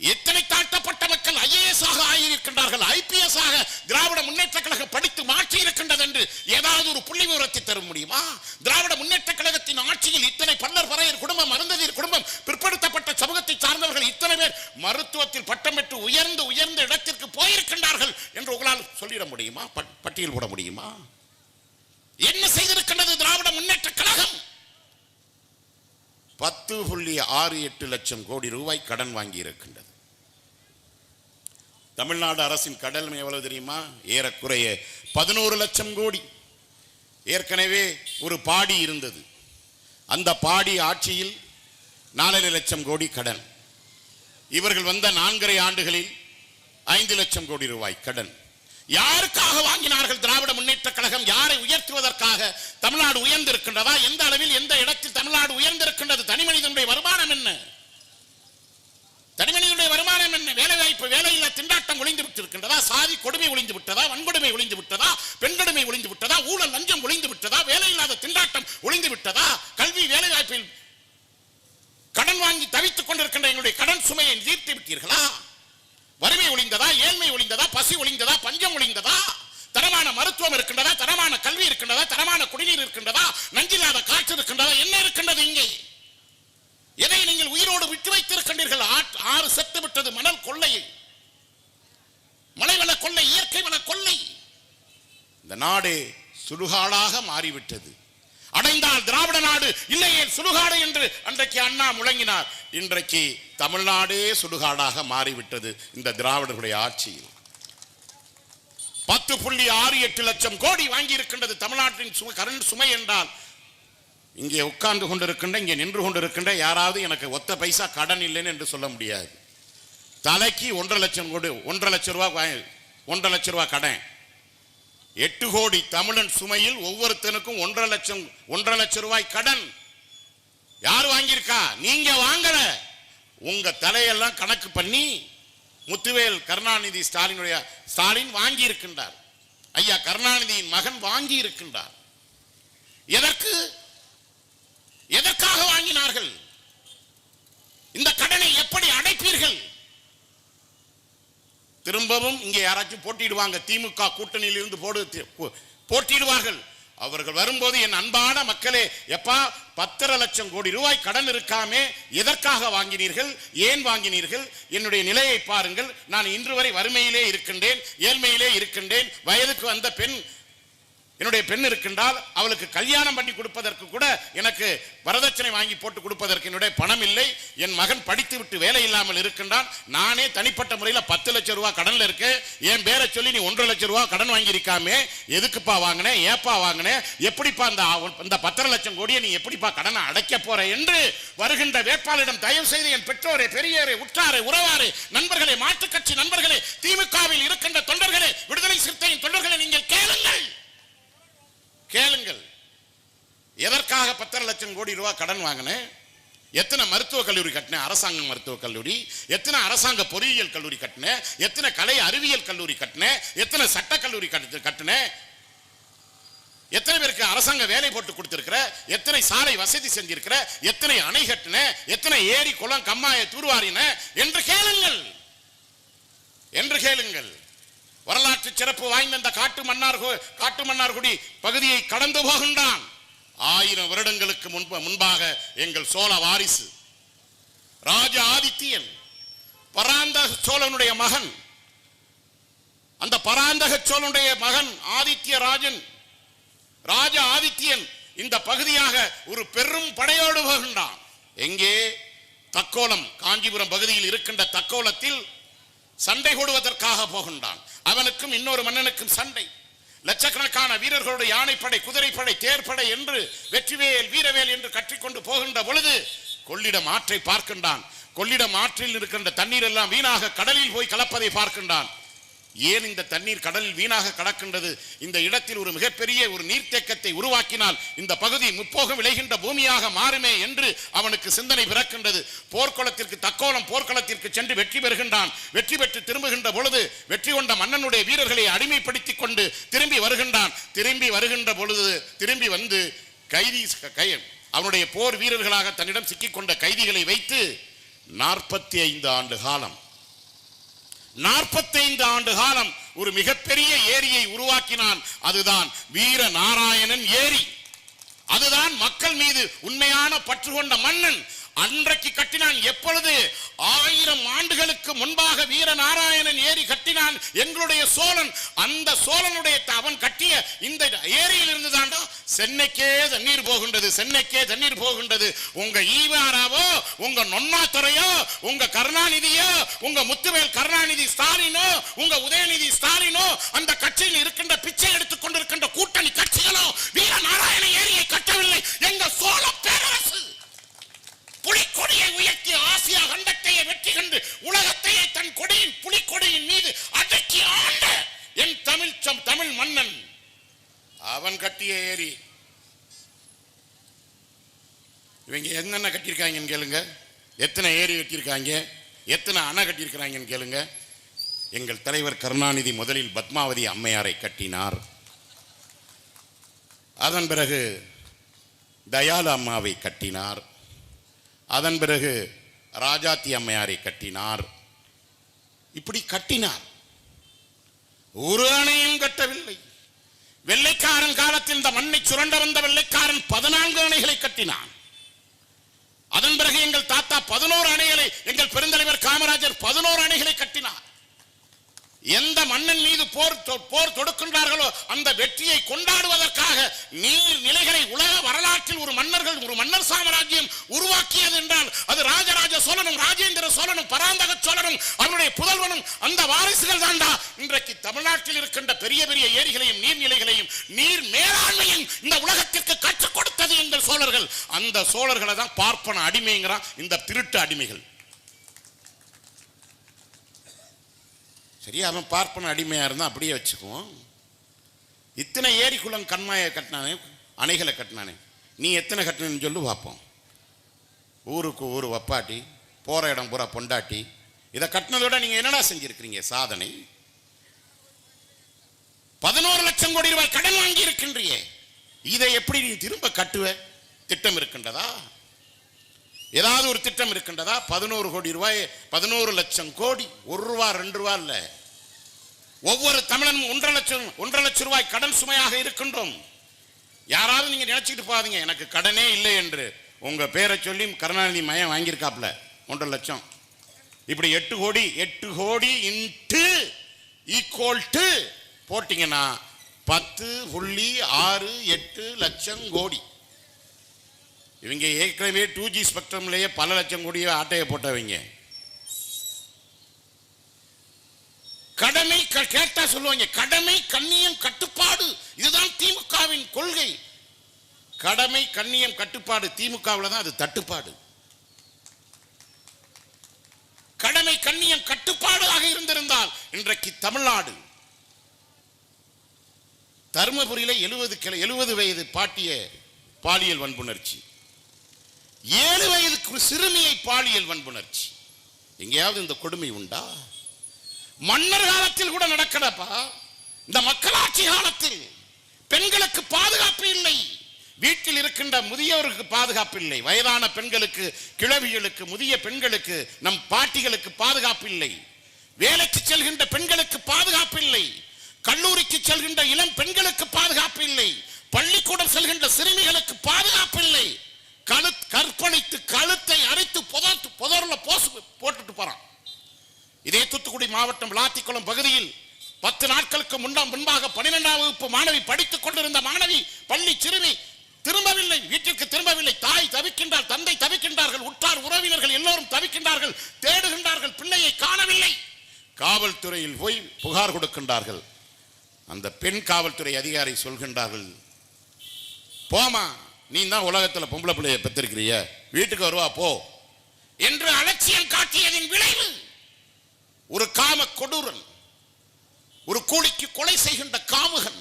A: எத்தனை தாழ்த்தப்பட்ட மக்கள் IAS ஆக ஆகியிருக்கின்றார்கள், IPS ஆக திராவிட முன்னேற்ற கழகம் படித்து மாற்றி இருக்கின்றது என்று ஏதாவது ஒரு புள்ளி விவரத்தை தர முடியுமா? திராவிட முன்னேற்ற கழகத்தின் ஆட்சியில் இத்தனை பல்லர் பறையர் குடும்பம், அருந்ததியர் குடும்பம், பிற்படுத்தப்பட்ட சமூகத்தை சார்ந்தவர்கள் இத்தனை பேர் மருத்துவத்தில் பட்டம் பெற்று உயர்ந்த இடத்திற்கு போயிருக்கின்றார்கள் என்று உங்களால் சொல்லிட முடியுமா? பட்டியல் போட முடியுமா? என்ன செய்திருக்கின்றது திராவிட முன்னேற்ற கழகம்? 10.68 லட்சம் கோடி ரூபாய் கடன் வாங்கி இருக்கின்றது. தமிழ்நாடு அரசின் கடன் எவ்வளவு தெரியுமா? ஏறக்குறைய 11 லட்சம் கோடி. ஏற்கனவே ஒரு பாடி இருந்தது, அந்த பாடி ஆட்சியில் 4.5 லட்சம் கோடி கடன். இவர்கள் வந்த 4.5 ஆண்டுகளில் 5 லட்சம் கோடி ரூபாய் கடன். யாருக்காக வாங்கினார்கள் திராவிட முன்னேற்ற கழகம்? யாரை உயர்த்துவதற்காக? தமிழ்நாடு உயர்ந்திருக்கின்றதா? எந்த அளவில், எந்த இடத்தில் தமிழ்நாடு உயர்ந்திருக்கின்றது? தனிமனிதனுடைய வருமானம் என்ன? தனிமனிதனுடைய வருமானம் என்ன? வேலை வாய்ப்பு, வேலையில்லா திண்டாட்டம் ஒளிந்து விட்டிருக்கின்றதா? சாதி கொடுமை ஒளிந்து விட்டதா? வன்கொடுமை ஒளிந்து விட்டதா? பெண்கொடுமை ஒளிந்து விட்டதா? ஊழல் லஞ்சம் ஒளிந்து விட்டதா? வேலையில்லாத திண்டாட்டம் ஒளிந்து விட்டதா? கல்வி வேலை வாய்ப்பில் கடன் வாங்கி தவித்துக் கொண்டிருக்கின்ற எங்களுடைய கடன் சுமையை தீர்த்து விட்டீர்களா? வறுமை ஒளிந்ததா? ஏழ்மை ஒளிந்ததா? பசி ஒளிந்ததா? பஞ்சம் ஒளிந்ததா? தரமான மருத்துவம் இருக்கின்றதா? தரமான கல்வி இருக்கின்றதா? தரமான குடிநீர் இருக்கின்றதா? நஞ்சில்லாத காற்று இருக்கின்றதா? என்ன இருக்கின்றது இங்கே? எதை நீங்கள் உயிரோடு விட்டு வைத்திருக்கின்றீர்கள்? ஆறு செத்து விட்டது. மணல் கொள்ளை, மலைவள கொள்ளை, இயற்கை வள கொள்ளை. இந்த நாடு சுடுகாடாக மாறிவிட்டது. அடைந்தால் திராவிட நாடு, இல்லையே சுடுகாடு என்று அன்றைக்கு அண்ணா முழங்கினார். இன்றைக்கு தமிழ்நாடே சுடுகாடாக மாறிவிட்டது இந்த திராவிடர்களுடைய ஆட்சியில். 10.68 லட்சம் கோடி வாங்கி இருக்கின்றது தமிழ்நாட்டின் கரண்ட் சுமை என்றால், இங்கே உட்கார்ந்து கொண்டிருக்கின்ற, இங்கே நின்று கொண்டிருக்கின்ற யாராவது எனக்கு ஒத்த பைசா கடன் இல்லைன்னு என்று சொல்ல முடியாது. தலைக்கு 1.5 லட்சம் கோடி, 1.5 லட்சம் ரூபாய், 1.5 லட்சம் ரூபாய் கடன். 8 கோடி தமிழன் சுமையில் ஒவ்வொருத்தனுக்கும் 1.5 லட்சம் ரூபாய் கடன். யார் வாங்கியிருக்கா? நீங்க வாங்கல. உங்க தலையெல்லாம் கணக்கு பண்ணி முத்துவேல் கருணாநிதி ஸ்டாலின் வாங்கி இருக்கின்றார். ஐயா கருணாநிதியின் மகன் வாங்கி இருக்கின்றார். எதற்காக வாங்கினார்கள்? இந்த கடனை எப்படி அடைப்பீர்கள்? திரும்பவும் இங்கே யாராச்சும் போட்டிடுவாங்க, திமுக கூட்டணியில் இருந்து போட்டிடுவார்கள். அவர்கள் வரும்போது என் அன்பான மக்களே, எப்பா 10.5 லட்சம் கோடி ரூபாய் கடன் இருக்காமே, எதற்காக வாங்கினீர்கள்? ஏன் வாங்கினீர்கள்? என்னுடைய நிலையை பாருங்கள். நான் இன்று வரை வறுமையிலே இருக்கின்றேன், ஏழ்மையிலே இருக்கின்றேன். வயதுக்கு வந்த என்னுடைய பெண் இருக்கின்றால் அவளுக்கு கல்யாணம் பண்ணி கொடுப்பதற்கு கூட எனக்கு வரதட்சணை வாங்கி போட்டு கொடுப்பதற்கு என்னுடைய பணம் இல்லை. என் மகன் படித்து விட்டு வேலை இல்லாமல் இருக்கின்றான். நானே தனிப்பட்ட முறையில் 10 லட்சம் ரூபாய் கடன்ல இருக்கு. என் பேரை சொல்லி நீ 1.5 லட்சம் ரூபாய் கடன் வாங்கி இருக்காமே, எதுக்குப்பா வாங்கினேன்? ஏப்பா வாங்கினேன்? எப்படிப்பா இந்த 10.5 லட்சம் கோடியை நீ எப்படிப்பா கடனை அடைக்க போற என்று வருகின்ற வேட்பாளரிடம் தயவு செய்து என் பெற்றோரே, பெரியோரே, உற்றாரே, உறவாரே, நண்பர்களே, மாற்றுக் கட்சி நண்பர்களே, திமுகவில் இருக்கின்ற தொண்டர்களே, விடுதலை சிறுத்தையின் தொண்டர்களே, நீங்கள் கேளுங்கள். எதற்காக 10.5 லட்சம் கோடி ரூபாய் கடன் வாங்கினேன்? எத்தனை மருத்துவக் கல்லூரி கட்டினேன்? அரசாங்க மருத்துவக் கல்லூரி. எத்தனை அரசாங்க பொறியியல் கல்லூரி கட்டினேன்? எத்தனை கலை அறிவியல் கல்லூரி கட்டினேன்? எத்தனை சட்ட கல்லூரி கட்டினேன்? எத்தனை பேருக்கு அரசாங்க வேலை போட்டு கொடுத்திருக்கிற? எத்தனை சாலை வசதி செஞ்சிருக்கிற? எத்தனை அணை கட்டின? எத்தனை ஏரி குளம் கம்மாயை தூர்வாரின என்று கேளுங்கள். வரலாற்று சிறப்பு வாய்ந்த இந்த காட்டு மன்னார்குடி பகுதியை கடந்து போகின்றான். 1000 வருடங்களுக்கு முன்பாக எங்கள் சோழ வாரிசு ராஜ ஆதித்யன், பராந்தக சோழனுடைய மகன், அந்த பராந்தக சோழனுடைய மகன் ஆதித்ய ராஜ ஆதித்யன் இந்த பகுதியாக ஒரு பெரும் படையோடு போகின்றான். எங்கே? தக்கோலம், காஞ்சிபுரம் பகுதியில் இருக்கின்ற தக்கோலத்தில் சண்டை போடுவதற்காக போகின்றான். அவனுக்கும் இன்னொரு மன்னனுக்கும் சண்டை. லட்சக்கணக்கான வீரர்களோடு யானைப்படை, குதிரைப்படை, தேர்ப்படை என்று வெற்றிவேல் வீரவேல் என்று கற்றிக்கொண்டு போகின்ற பொழுது கொள்ளிடம் ஆற்றை பார்க்கின்றான். கொள்ளிடம் ஆற்றில் இருக்கின்ற தண்ணீர் எல்லாம் வீணாக கடலில் போய் கலப்பதை பார்க்கின்றான். ஏன் இந்த தண்ணீர் கடலில் வீணாக கடக்கின்றது? இந்த இடத்தில் ஒரு மிகப்பெரிய ஒரு நீர்த்தேக்கத்தை உருவாக்கினால் இந்த பகுதி முப்போகம் விளைகின்ற பூமியாக மாறுமே என்று அவனுக்கு சிந்தனை பிறக்கின்றது. தக்கோலம் போர்க்களத்திற்கு சென்று வெற்றி பெறுகின்றான். வெற்றி பெற்று திரும்புகின்ற பொழுது வெற்றி கொண்ட மன்னனுடைய வீரர்களை அடிமைப்படுத்திக் கொண்டு திரும்பி வருகின்ற பொழுது திரும்பி வந்து அவனுடைய போர் வீரர்களாக தன்னிடம் சிக்கிக்கொண்ட கைதிகளை வைத்து 45 ஆண்டு காலம் 45 ஆண்டு காலம் ஒரு மிகப்பெரிய ஏரியை உருவாக்கினான். அதுதான் வீர நாராயணன் ஏரி. அதுதான் மக்கள் மீது உண்மையான பற்று கொண்ட மன்னன். அன்றைக்கு கட்டினான். எப்பொழுது? 1000 ஆண்டுகளுக்கு முன்பாக வீரநாராயணன் ஏரி கட்டினான் எங்களுடைய சோழன். அந்த சோழனுடைய அவன் கட்டிய இந்த ஏரியில் இருந்து தாண்டா சென்னைக்கே தண்ணீர் போகின்றது. சென்னைக்கே தண்ணீர் போகின்றது. உங்க ஈவாராவோ, உங்க நொன்னாத்துறையோ, உங்க கருணாநிதியோ, உங்க முத்துவேல் கருணாநிதி ஸ்டாலினோ, உங்க உதயநிதி ஸ்டாலினோ, அந்த கட்சியில் இருக்கின்ற பிச்சை எடுத்துக் கொண்டிருக்கின்ற கூட்டணி கட்சிகளோ வீரநாராயண ஏரியை கட்டவில்லை. எங்க சோழ பேரரசு புலிக்கொடியை உயர்த்தி ஆசியா கண்டத்தையே வெற்றி கண்டு உலகத்தையே தன் கொடியின் புலிக்கொடியின் மீது அடக்கி ஆண்ட என் தமிழ் மன்னன் அவன் கட்டிய ஏரி. இவங்க என்னென்ன கட்டியிருக்காங்கன்னு கேளுங்க. எத்தனை ஏரி கட்டியிருக்காங்க, எத்தனை அணை கட்டியிருக்கிறாங்கன்னு கேளுங்க. எங்கள் தலைவர் கருணாநிதி முதலில் பத்மாவதி அம்மையாரை கட்டினார். அதன் பிறகு தயாளு அம்மாவை கட்டினார். அதன் பிறகு ராஜாத்தி அம்மையாரை கட்டினார். இப்படி கட்டினார். ஒரு அணையும் கட்டவில்லை. வெள்ளைக்காரன் காலத்தில் இந்த மண்ணை சுரண்ட வந்த வெள்ளைக்காரன் 14 அணைகளை கட்டினான். அதன் பிறகு எங்கள் தாத்தா 11 அணைகளை, எங்கள் பெருந்தலைவர் காமராஜர் 11 அணைகளை கட்டினார். எந்த மன்னன் மீது போர் தொடுக்கின்றார்களோ அந்த வெற்றியை கொண்டாடுவதற்காக நீர் நிலைகளை உலக வரலாற்றில் ஒரு மன்னர் சாம்ராஜ்யம் உருவாக்கியது என்றால் அது ராஜராஜ சோழனும், ராஜேந்திர சோழனும், பராந்தக சோழனும், அவருடைய புதல்வனும், அந்த வாரிசுகள் தாண்டா இன்றைக்கு தமிழ்நாட்டில் இருக்கின்ற பெரிய பெரிய ஏரிகளையும் நீர்நிலைகளையும் நீர் மேலாண்மையும் இந்த உலகத்திற்கு கற்றுக் கொடுத்தது எங்கள் சோழர்கள். அந்த சோழர்களை தான் பார்ப்பன அடிமைங்கிறான் இந்த திருட்டு அடிமைகள். சரி, அவன் பார்ப்பன அடிமையா இருந்தா அப்படியே வச்சுக்குவோம். இத்தனை ஏரி குளம் கண்மாயை கட்டினானே, அணைகளை கட்டினானே, நீ எத்தனை கட்டினு சொல்லு பார்ப்போம். ஊருக்கு ஊர் வப்பாட்டி, போற இடம் பூரா பொண்டாட்டி, இதை கட்டினதோட நீங்க என்னடா செஞ்சிருக்கிறீங்க சாதனை? 11 லட்சம் கோடி ரூபாய் கடன் வாங்கி இருக்கின்றியே, இதை எப்படி நீ திரும்ப கட்டுவ? திட்டம் இருக்கின்றதா? ஏதாவது ஒரு திட்டம் இருக்கின்றதா? 11 கோடி ரூபாய், 11 லட்சம் கோடி, 1 ரூபா 2 ரூபா இல்ல. ஒவ்வொரு தமிழனும் 1.5 லட்சம் ரூபாய் கடன் சுமையாக இருக்கின்றோம். யாராவது நீங்க நினைச்சிட்டு போகாதீங்க எனக்கு கடனே இல்லை என்று. உங்க பேரை சொல்லி கருணாநிதி மயம் வாங்கியிருக்காப்ல 1.5 லட்சம். இப்படி 8 கோடி இன்ட்டு ஈக்குவல் டு போட்டீங்கன்னா 10.68 லட்சம் கோடி. இவங்க ஏற்கனவே 2G ஸ்பெக்ட்ரம்லேயே பல லட்சம் கோடியை ஆட்டையை போட்டவங்க. கடமை கேட்டா சொல்லுவாங்க கடமை கண்ணியம் கட்டுப்பாடு, இதுதான் திமுகவின் கொள்கை. கடமை கண்ணியம் கட்டுப்பாடு, திமுகவில் தான் அது தட்டுப்பாடு. கடமை கண்ணியம் கட்டுப்பாடாக இருந்திருந்தால் இன்றைக்கு தமிழ்நாடு தருமபுரியில 70 வயது பாட்டிய பாலியல் வன்புணர்ச்சி, 7 வயதுக்கு சிறுமியை பாலியல் வன்புணர்ச்சி. எங்கேயாவது இந்த கொடுமை உண்டா? மன்னர் காலத்தில் கூட நடக்கடப்பா. இந்த மக்களாட்சி காலத்தில் பெண்களுக்கு பாதுகாப்பு இல்லை. வீட்டில் இருக்கின்ற முதியவருக்கு பாதுகாப்பு இல்லை. வயதான பெண்களுக்கு, கிழவிகளுக்கு, முதிய பெண்களுக்கு, நம் பாட்டிகளுக்கு பாதுகாப்பு இல்லை. வேலைக்கு செல்கின்ற பெண்களுக்கு பாதுகாப்பு இல்லை. கல்லூரிக்கு செல்கின்ற இளம் பெண்களுக்கு பாதுகாப்பு இல்லை. பள்ளிக்கூடம் செல்கின்ற சிறுமிகளுக்கு பாதுகாப்பு இல்லை. கற்பழித்து கழுத்தை அரைத்து புதர்ல போட்டுட்டு போறான். இதே தூத்துக்குடி மாவட்டம் விளாத்திக்குளம் பகுதியில் 10 நாட்களுக்கு முன்பாக 12ஆம் வகுப்பு மாணவி படித்துக் கொண்டிருந்த மாணவி, பள்ளி சிறுமி திரும்பவில்லை, வீட்டிற்கு திரும்பவில்லை. தாய் தவிக்கின்றார், தந்தை தவிக்கின்றார்கள், உற்றார் உறவினர்கள் எல்லோரும் தவிக்கின்றார்கள், தேடுகின்றார்கள், பிள்ளையை காணவில்லை. காவல்துறையில் போய் புகார் கொடுக்கின்றார்கள். அந்த பெண் காவல்துறை அதிகாரி சொல்கின்றார்கள், போமா, நீ தான் உலகத்தில் பொம்பளை பிள்ளையை பெற்றிருக்கிறிய, வீட்டுக்கு வருவா போ என்று அலட்சியம் காட்டியதின் விளைவு ஒரு காம கொடூரன், ஒரு கூலிக்கு கொலை செய்கின்ற காமுகன்,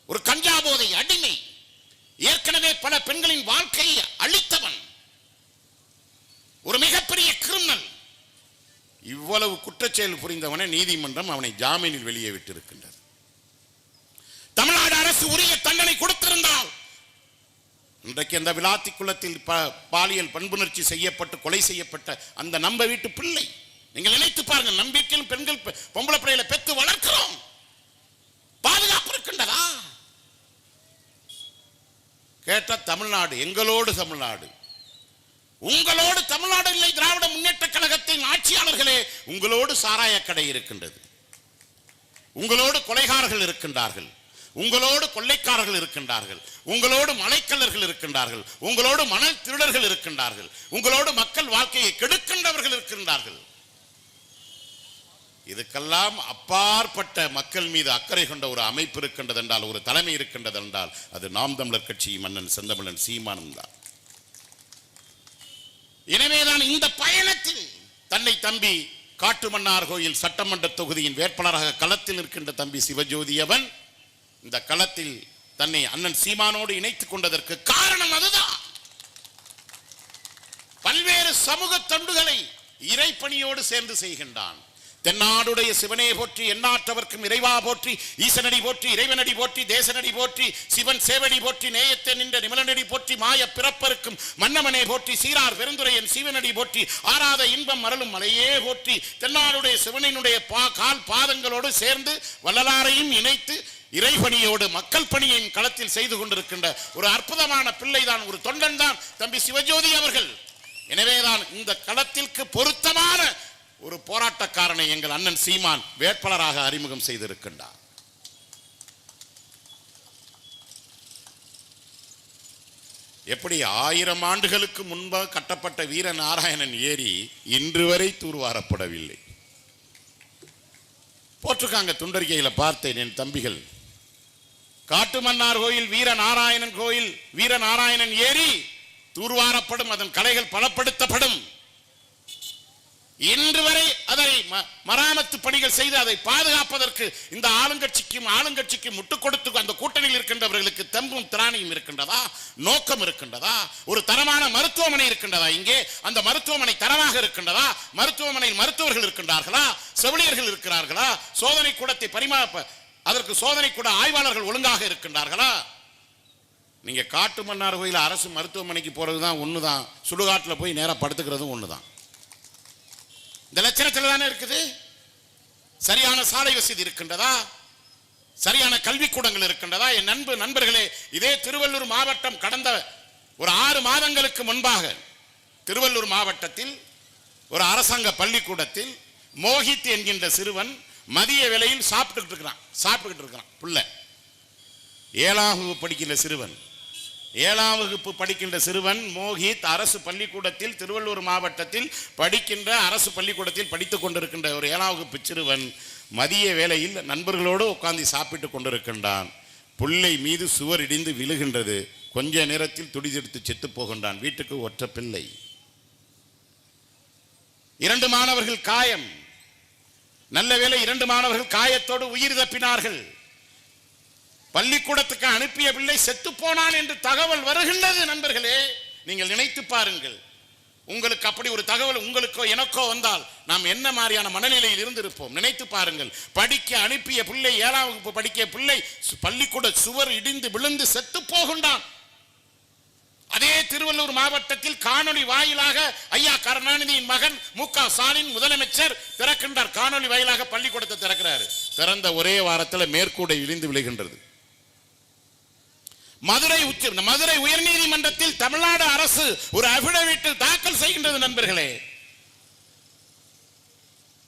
A: ஒரு கஞ்சா போதை அடிமை, ஏற்கனவே பல பெண்களின் வாழ்க்கையை அழித்தவன், ஒரு மிகப்பெரிய கிரிமினல். இவ்வளவு குற்றச்செயல் புரிந்தவனை நீதிமன்றம் அவனை ஜாமீனில் வெளியே விட்டிருக்கின்றது. தமிழ்நாடு அரசு உரிய தண்டனை கொடுத்திருந்தால் இன்றைக்கு அந்த விளாத்தி குளத்தில் பாலியல் வன்புணர்ச்சி செய்யப்பட்டு கொலை செய்யப்பட்ட அந்த நம்ம வீட்டு பிள்ளை நீங்கள் நினைத்து பாருங்கள், நம்பிக்கையில் பெண்கள் பொம்பளை பிள்ளைகளை பெற்று வளர்க்கிறோம், பாதுகாப்பு இருக்கின்றதா? கேட்ட தமிழ்நாடு, எங்களோடு தமிழ்நாடு, உங்களோடு தமிழ்நாடு இல்லை. திராவிட முன்னேற்ற கழகத்தின் ஆட்சியாளர்களே, உங்களோடு சாராய கடை இருக்கின்றது, உங்களோடு கொலைகாரர்கள் இருக்கின்றார்கள், உங்களோடு கொள்ளைக்காரர்கள் இருக்கின்றார்கள், உங்களோடு மலைக்கல்லர்கள் இருக்கின்றார்கள், உங்களோடு மணல் திருடர்கள் இருக்கின்றார்கள், உங்களோடு மக்கள் வாழ்க்கையை கெடுக்கின்றவர்கள் இருக்கின்றார்கள். இதுக்கெல்லாம் அப்பாற்பட்ட மக்கள் மீது அக்கறை கொண்ட ஒரு அமைப்பு இருக்கின்றது என்றால், ஒரு தலைமை இருக்கின்றது என்றால், அது நாம் தமிழர் கட்சி மன்னன் செந்தமிழன் சீமானும் தான். எனவேதான் இந்த பயணத்தில் தன்னை தம்பி காட்டுமன்னார் கோயில் சட்டமன்ற தொகுதியின் வேட்பாளராக களத்தில் இருக்கின்ற தம்பி சிவஜோதி அவன் இந்த களத்தில் தன்னை அண்ணன் சீமானோடு இணைத்துக் கொண்டதற்கு காரணம் அதுதான். பல்வேறு சமூக தொண்டுகளை இறைப்பணியோடு சேர்ந்து செய்கின்றான். தென்னாடுடைய சிவனே போற்றி, எண்ணாற்றவர்க்கும் இறைவா போற்றி, ஈசனடி போற்றி, இறைவனடி போற்றி, தேசனடி போற்றி, சிவன் சேவடி போற்றி, நேயத்தை நின்ற நிமலனடி போற்றி, மாய பிறப்பருக்கும் மன்னமனே போற்றி, சீரார் பெருந்துரையன் சீவனடி போற்றி, ஆராத இன்பம் மரலும் மலையே போற்றி. தென்னாடுடைய சிவனினுடைய கால் பாதங்களோடு சேர்ந்து வள்ளலாரையும் இணைத்து இறைபணியோடு மக்கள் பணியின் களத்தில் செய்து கொண்டிருக்கின்ற ஒரு அற்புதமான பிள்ளைதான், ஒரு தொண்டன் தான் தம்பி சிவஜோதி அவர்கள். எனவேதான் இந்த களத்திற்கு பொருத்தமான ஒரு போராட்டக்காரனை எங்கள் அண்ணன் சீமான் வேட்பாளராக அறிமுகம் செய்திருக்கின்றார். எப்படி 1000 ஆண்டுகளுக்கு முன்பாக கட்டப்பட்ட வீரநாராயணன் ஏரி இன்று வரை தூர்வாரப்படவில்லை. போட்டிருக்காங்க துண்டறிக்கையில பார்த்தேன் என் தம்பிகள். காட்டுமன்னார் கோயில் வீரநாராயணன் கோயில், வீரநாராயணன் ஏரி தூர்வாரப்படும், அதன் கலைகள் பலப்படுத்தப்படும். இன்று வரை அதை மராமத்து பணிகள் செய்து அதை பாதுகாப்பதற்கு இந்த ஆளுங்கட்சிக்கும் முட்டுக் கொடுத்து அந்த கூட்டணியில் இருக்கின்றவர்களுக்கு தெம்பும் திராணியும் இருக்கின்றதா? நோக்கம் இருக்கின்றதா? ஒரு தரமான மருத்துவமனை இருக்கின்றதா? இங்கே அந்த மருத்துவமனை தரமாக இருக்கின்றதா? மருத்துவமனையில் மருத்துவர்கள் இருக்கின்றார்களா? செவிலியர்கள் இருக்கிறார்களா? சோதனை கூடத்தை அதற்கு சோதனை கூட ஆய்வாளர்கள் ஒழுங்காக இருக்கின்றார்களா? நீங்க காட்டுமன்னார் கோயில் அரசு மருத்துவமனைக்கு போறதுதான் ஒண்ணுதான், சுடுகாட்டில் போய் நேரா படுத்துக்கிறதும் ஒண்ணுதான். இந்த லட்சணத்தில் தானே இருக்குது. சரியான சாலை வசதி இருக்கின்றதா? சரியான கல்விக்கூடங்கள் இருக்கின்றதா? என் நண்பர்களே, இதே திருவள்ளூர் மாவட்டம் கடந்த ஒரு 6 மாதங்களுக்கு முன்பாக திருவள்ளூர் மாவட்டத்தில் ஒரு அரசாங்க பள்ளிக்கூடத்தில் மோஹித் என்கின்ற சிறுவன் மதிய வேளையில் சாப்பிட்டுக்கிட்டு இருக்கிறான். புள்ள 7ஆம் வகுப்பு படிக்கின்ற சிறுவன், 7ஆம் வகுப்பு படிக்கின்ற சிறுவன் மோஹித் அரசு பள்ளிக்கூடத்தில், திருவள்ளூர் மாவட்டத்தில் படிக்கின்ற அரசு பள்ளிக்கூடத்தில் படித்துக் கொண்டிருக்கின்ற ஒரு 7ஆம் வகுப்பு சிறுவன் மதிய வேளையில் நண்பர்களோடு உட்கார்ந்து சாப்பிட்டு கொண்டிருக்கின்றான். பிள்ளை மீது சுவர் இடிந்து விழுகின்றது. கொஞ்ச நேரத்தில் துடிதெடுத்து செத்து போகின்றான். வீட்டுக்கு ஒற்ற பிள்ளை. 2 மாணவர்கள் காயம். நல்ல வேளை 2 மாணவர்கள் காயத்தோடு உயிர் தப்பினார்கள். பள்ளிக்கூடத்துக்கு அனுப்பிய பிள்ளை செத்து போனான் என்று தகவல் வருகின்றது. நண்பர்களே, நீங்கள் நினைத்து பாருங்கள், உங்களுக்கு அப்படி ஒரு தகவல் உங்களுக்கோ எனக்கோ வந்தால் நாம் என்ன மாதிரியான மனநிலையில் இருந்திருப்போம்? நினைத்து பாருங்கள். படிக்க அனுப்பிய பிள்ளை, 7ஆம் வகுப்பு படிக்கிய பிள்ளை பள்ளிக்கூட சுவர் இடிந்து விழுந்து செத்து போகின்றான். அதே திருவள்ளூர் மாவட்டத்தில் காணொலி வாயிலாக ஐயா கருணாநிதியின் மகன் மு.க. ஸ்டாலின் முதலமைச்சர் திறக்கின்றார். காணொலி வாயிலாக பள்ளிக்கூடத்தை திறக்கிறார். திறந்த ஒரே வாரத்தில் மேற்கூடை இடிந்து விழுகின்றது. மதுரை உயர்நீதிமன்றத்தில் தமிழ்நாடு அரசு ஒரு அபிடவிட் தாக்கல் செய்கின்றது. நண்பர்களே,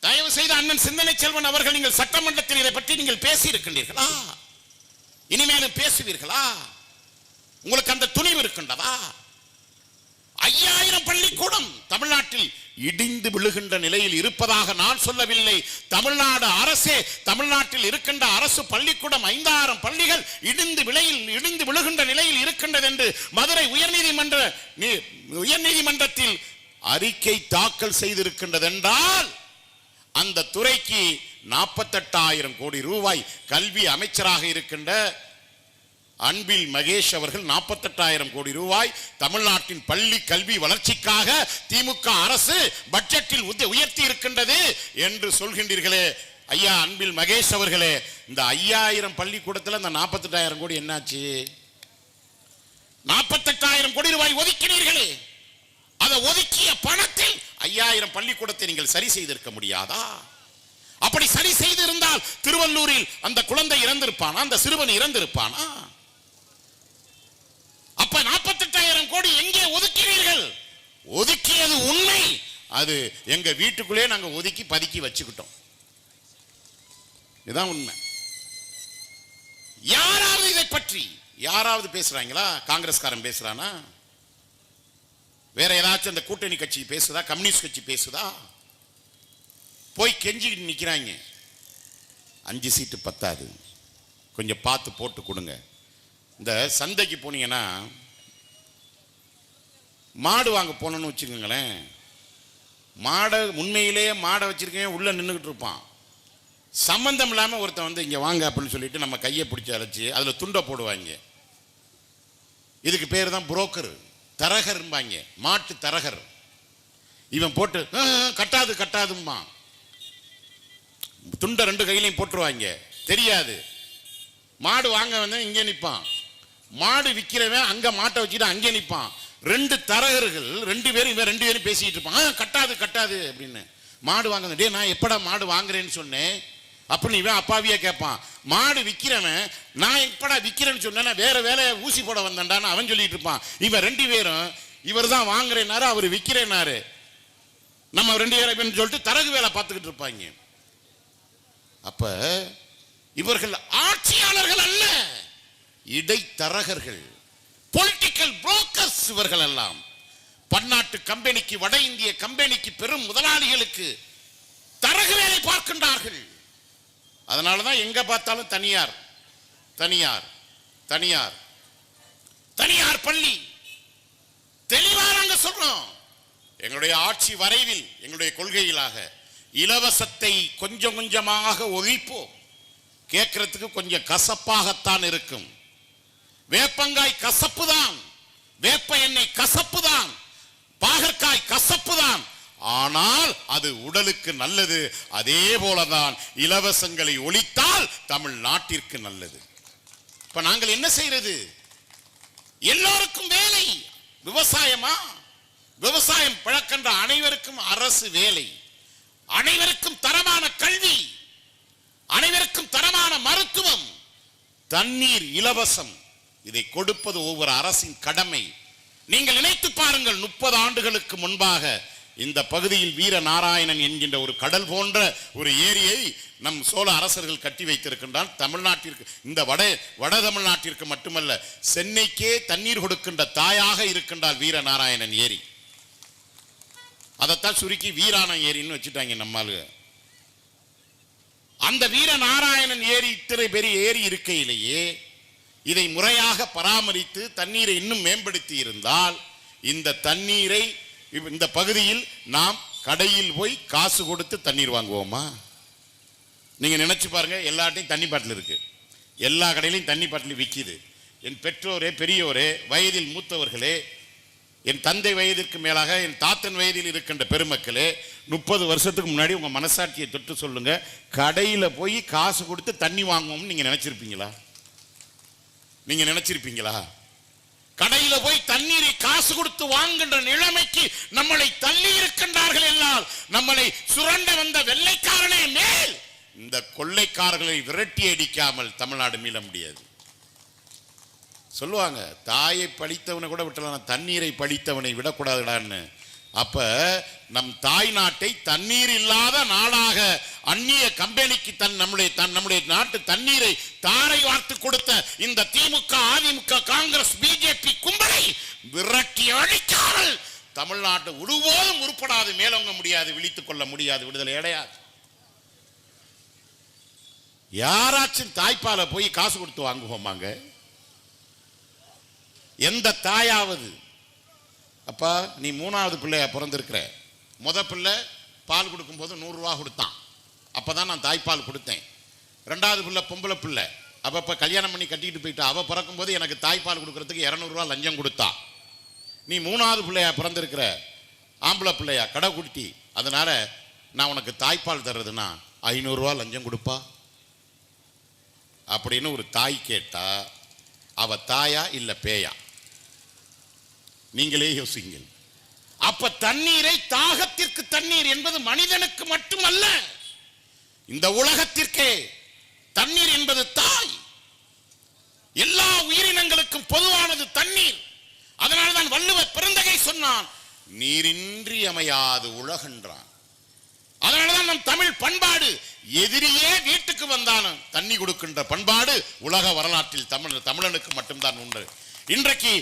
A: தயவு செய்து அண்ணன் சிந்தனை செல்வன் அவர்கள், நீங்கள் சட்டமன்றத்தில் இதை பற்றி நீங்கள் பேசி இருக்கின்றீர்களா? இனிமேலும் பேசுவீர்களா? உங்களுக்கு அந்த துணிவு இருக்கின்றதா? 5000 பள்ளிக்கூடம் தமிழ்நாட்டில் இடிந்து விழுகின்ற நிலையில் இருப்பதாக நான் சொல்லவில்லை. தமிழ்நாடு அரசே, தமிழ்நாட்டில் இருக்கின்ற அரசு பள்ளிக்கூடம் 5000 பள்ளிகள் இடிந்து விழுகின்ற நிலையில் இருக்கின்றது என்று மதுரை உயர்நீதிமன்றத்தில் அறிக்கை தாக்கல் செய்திருக்கின்றது என்றால், அந்த துறைக்கு 48,000 கோடி ரூபாய் கல்வி அமைச்சராக இருக்கின்ற அன்பில் மகேஷ் அவர்கள் 48,000 கோடி ரூபாய் தமிழ்நாட்டின் பள்ளி கல்வி வளர்ச்சிக்காக திமுக அரசு பட்ஜெட்டில் உயர்த்தி இருக்கின்றது என்று சொல்கின்றீர்களே. ஐயா அன்பில் மகேஷ் அவர்களே, இந்த 5000 பள்ளிக்கூடத்தில் இந்த 48,000 கோடி என்னாச்சு? 48,000 கோடி ரூபாய் ஒதுக்கினீர்களே, அதை ஒதுக்கிய பணத்தில் 5000 பள்ளிக்கூடத்தை நீங்கள் சரி செய்திருக்க முடியாதா? அப்படி சரி செய்திருந்தால் திருவள்ளூரில் அந்த குழந்தை இறந்திருப்பானா? அந்த சிறுவன் இறந்திருப்பானா? அப்ப 48,000 கோடி எங்கே ஒதுக்கினீர்கள்? ஒதுக்கியது உண்மை. அது எங்க வீட்டுக்குள்ளே நாங்க ஒதுக்கி பதுக்கி வச்சுக்கிட்டோம். இதுதான் உண்மை. யாராவது இதை பற்றி யாராவது பேசுறாங்களா? காங்கிரஸ்காரன் பேசுறானா? வேற ஏதாச்சும் அந்த கூட்டணி கட்சி பேசுதா? கம்யூனிஸ்ட் கட்சி பேசுதா? போய் கெஞ்சிக்கிட்டு நிக்கிறாங்க. 5 சீட்டு பத்தாது, கொஞ்சம் பார்த்து போட்டு கொடுங்க. இந்த சந்தைக்கு போனீங்கன்னா மாடு வாங்க போனோன்னு வச்சுக்கோங்களேன், மாடை உண்மையிலேயே மாடை வச்சிருக்கேன் உள்ள நின்றுக்கிட்டு இருப்பான். சம்பந்தம் இல்லாமல் ஒருத்தன் வந்து இங்கே வாங்க அப்படின்னு சொல்லிட்டு நம்ம கையை பிடிச்சி அழைச்சி அதில் துண்டை போடுவாங்க. இதுக்கு பேர் தான் புரோக்கர், தரகர்பாங்க, மாட்டு தரகர். இவன் போட்டு கட்டாது கட்டாதும்மா, துண்டை 2 கையிலையும் போட்டுருவாங்க. தெரியாது. மாடு வாங்க வந்து இங்கே நிற்பான், மாடு விற்கிறவன் அங்கே மாட்டை வச்சுட்டு அங்கே நிற்பான். 2 தரகர்கள் 2 பேரும் இவன் 2 பேரும் பேசிக்கிட்டு இருப்பான். கட்டாது கட்டாது அப்படின்னு. மாடு வாங்க, டே நான் எப்படா மாடு வாங்குறேன்னு சொன்னேன் அப்படின்னு இவன் அப்பாவியா கேட்பான். மாடு விற்கிறவன் நான் எப்படா விற்கிறேன்னு சொன்னேன், வேற வேலையை ஊசி போட வந்தேன்டான்னு அவன் சொல்லிட்டு இருப்பான். இவன் 2 பேரும் இவர் தான் வாங்குறேன்னாரு, அவர் விற்கிறேன்னாரு, நம்ம 2 பேரும் சொல்லிட்டு தரகு வேலை பார்த்துக்கிட்டு இருப்பாங்க. அப்ப இவர்கள் ஆட்சியாளர்கள் அல்ல, இடைத்தரகர்கள், பொலிட்டிக்கல் புரோக்கர்ஸ். இவர்கள் எல்லாம் பன்னாட்டு கம்பெனிக்கு, வட இந்திய கம்பெனிக்கு, பெரும் முதலாளிகளுக்கு தரகு வேலை பார்க்கின்றார்கள். அதனாலதான் எங்க பார்த்தாலும் தனியார் தனியார் தனியார் தனியார் பள்ளி. தெளிவா நாங்க சொல்றோம், எங்களுடைய ஆட்சி வரைவில் எங்களுடைய கொள்கையிலாக இலவசத்தை கொஞ்சம் கொஞ்சமாக ஒழிப்போம். கேட்கறதுக்கு கொஞ்சம் கசப்பாகத்தான் இருக்கும். வேப்பங்காய் கசப்பு தான், வேப்ப எண்ணெய் கசப்பு தான், பாகற்காய் கசப்பு தான், ஆனால் அது உடலுக்கு நல்லது. அதே போலதான் இலவசங்களை ஒழித்தால் தமிழ்நாட்டிற்கு நல்லது. இப்ப நாங்கள் என்ன செய்யறது? எல்லோருக்கும் வேலை. விவசாயமா? விவசாயம் பழக்கின்ற அனைவருக்கும் அரசு வேலை, அனைவருக்கும் தரமான கல்வி, அனைவருக்கும் தரமான மருத்துவம், தண்ணீர் இலவசம். இதை கொடுப்பது ஒவ்வொரு அரசின் கடமை. நீங்கள் நினைத்து பாருங்கள், 30 ஆண்டுகளுக்கு முன்பாக இந்த பகுதியில் வீரநாராயணன் என்கின்ற ஒரு கடல் போன்ற ஒரு ஏரியை நம் சோழ அரசர்கள் கட்டி வைத்திருக்கின்றான். தமிழ்நாட்டிற்கு, இந்த வட தமிழ்நாட்டிற்கு மட்டுமல்ல, சென்னைக்கே தண்ணீர் கொடுக்கின்ற தாயாக இருக்கின்றால் வீரநாராயணன் ஏரி. அதைத்தான் சுருக்கி வீராண ஏரின்னு வச்சுட்டாங்க நம்மாலு. அந்த வீரநாராயணன் ஏரி இத்தனை பெரிய ஏரி இருக்கையிலேயே இதை முறையாக பராமரித்து தண்ணீரை இன்னும் மேம்படுத்தி இருந்தால் இந்த தண்ணீரை இந்த பகுதியில் நாம் கடையில் போய் காசு கொடுத்து தண்ணீர் வாங்குவோமா? நீங்க நினைச்சு பாருங்க. எல்லாட்டையும் தண்ணி பாட்டில் இருக்கு, எல்லா கடையிலையும் தண்ணி பாட்டில் விற்கிது. என் பெற்றோரே, பெரியோரே, வயதில் மூத்தவர்களே, என் தந்தை வயதிற்கு மேலாக என் தாத்தன் வயதில் இருக்கின்ற பெருமக்களே, 30 வருஷத்துக்கு முன்னாடி உங்க மனசாட்சியை தொட்டு சொல்லுங்க, கடையில் போய் காசு கொடுத்து தண்ணி வாங்குவோம்னு நீங்க நினைச்சிருப்பீங்களா? நீங்க நினைச்சிருப்பீங்களா? கடையில போய் தண்ணீரை காசு கொடுத்து வாங்குகின்ற நிலைமைக்கு நம்மளை தள்ளி இருக்கின்றார்கள். எல்லாம் நம்மளை சுரண்ட வந்த வெள்ளைக்காரனே மேல் இந்த கொள்ளைக்காரர்களை விரட்டி அடிக்காமல் தமிழ்நாடு மீள முடியாது. சொல்லுவாங்க, தாயை பழித்தவனை கூட விட்டலாம், தண்ணீரை பழித்தவனை விடக்கூடாதுடான்னு. அப்ப நம் தாய் நாட்டை தண்ணீர் இல்லாத நாடாக அந்நிய கம்பெனிக்கு நம்முடைய நாட்டு தண்ணீரை தாரை வார்த்து கொடுத்த இந்த திமுக, அதிமுக, காங்கிரஸ், பிஜேபி கும்பலை விரட்டி அடிக்காமல் தமிழ்நாட்டை ஒருபோதும் உருப்படாது, மேலோங்க முடியாது, விழித்துக் கொள்ள முடியாது, விடுதலை அடையாது. யாராச்சும் தாய்ப்பாலை போய் காசு கொடுத்து வாங்குவோமாங்க? எந்த தாயாவது? அப்பா நீ 3வது பிள்ளையா பிறந்திருக்கிற, முத பிள்ளை பால் கொடுக்கும் போது 100 ரூபா கொடுத்தான், அப்பதான் நான் தாய்ப்பால் கொடுத்தேன். 2வது பிள்ளை பொம்பளை பிள்ளை, அப்ப கல்யாணம் பண்ணி கட்டிக்கிட்டு போயிட்டா, அவ பிறக்கும் போது எனக்கு தாய்ப்பால் கொடுக்கறதுக்கு 200 ரூபா லஞ்சம் கொடுத்தா. நீ 3வது பிள்ளையா பிறந்திருக்கிற, ஆம்பளை பிள்ளையா, கடை குட்டி, அதனால நான் உனக்கு தாய்ப்பால் தர்றதுன்னா 500 ரூபா லஞ்சம் கொடுப்பா அப்படின்னு ஒரு தாய் கேட்டா, அவ தாயா இல்ல பேயா? நீங்களே யோசிங்கள். அப்ப தண்ணீரை, தாகத்திற்கு தண்ணீர் என்பது மனிதனுக்கு மட்டுமல்ல, இந்த உலகத்திற்கே தண்ணீர் என்பது தாய். எல்லா உயிரினங்களுக்கும் பொதுவானது தண்ணீர். அதனால்தான் வள்ளுவர் பெருந்தகை சொன்னான், நீரின்றி அமையாது உலகென்றான். அதனாலதான் நம் தமிழ் பண்பாடு, எதிரியே வீட்டுக்கு வந்தாலும் தண்ணி கொடுக்கின்ற பண்பாடு உலக வரலாற்றில் தமிழனுக்கு மட்டும்தான் உண்டு. இன்றைக்கு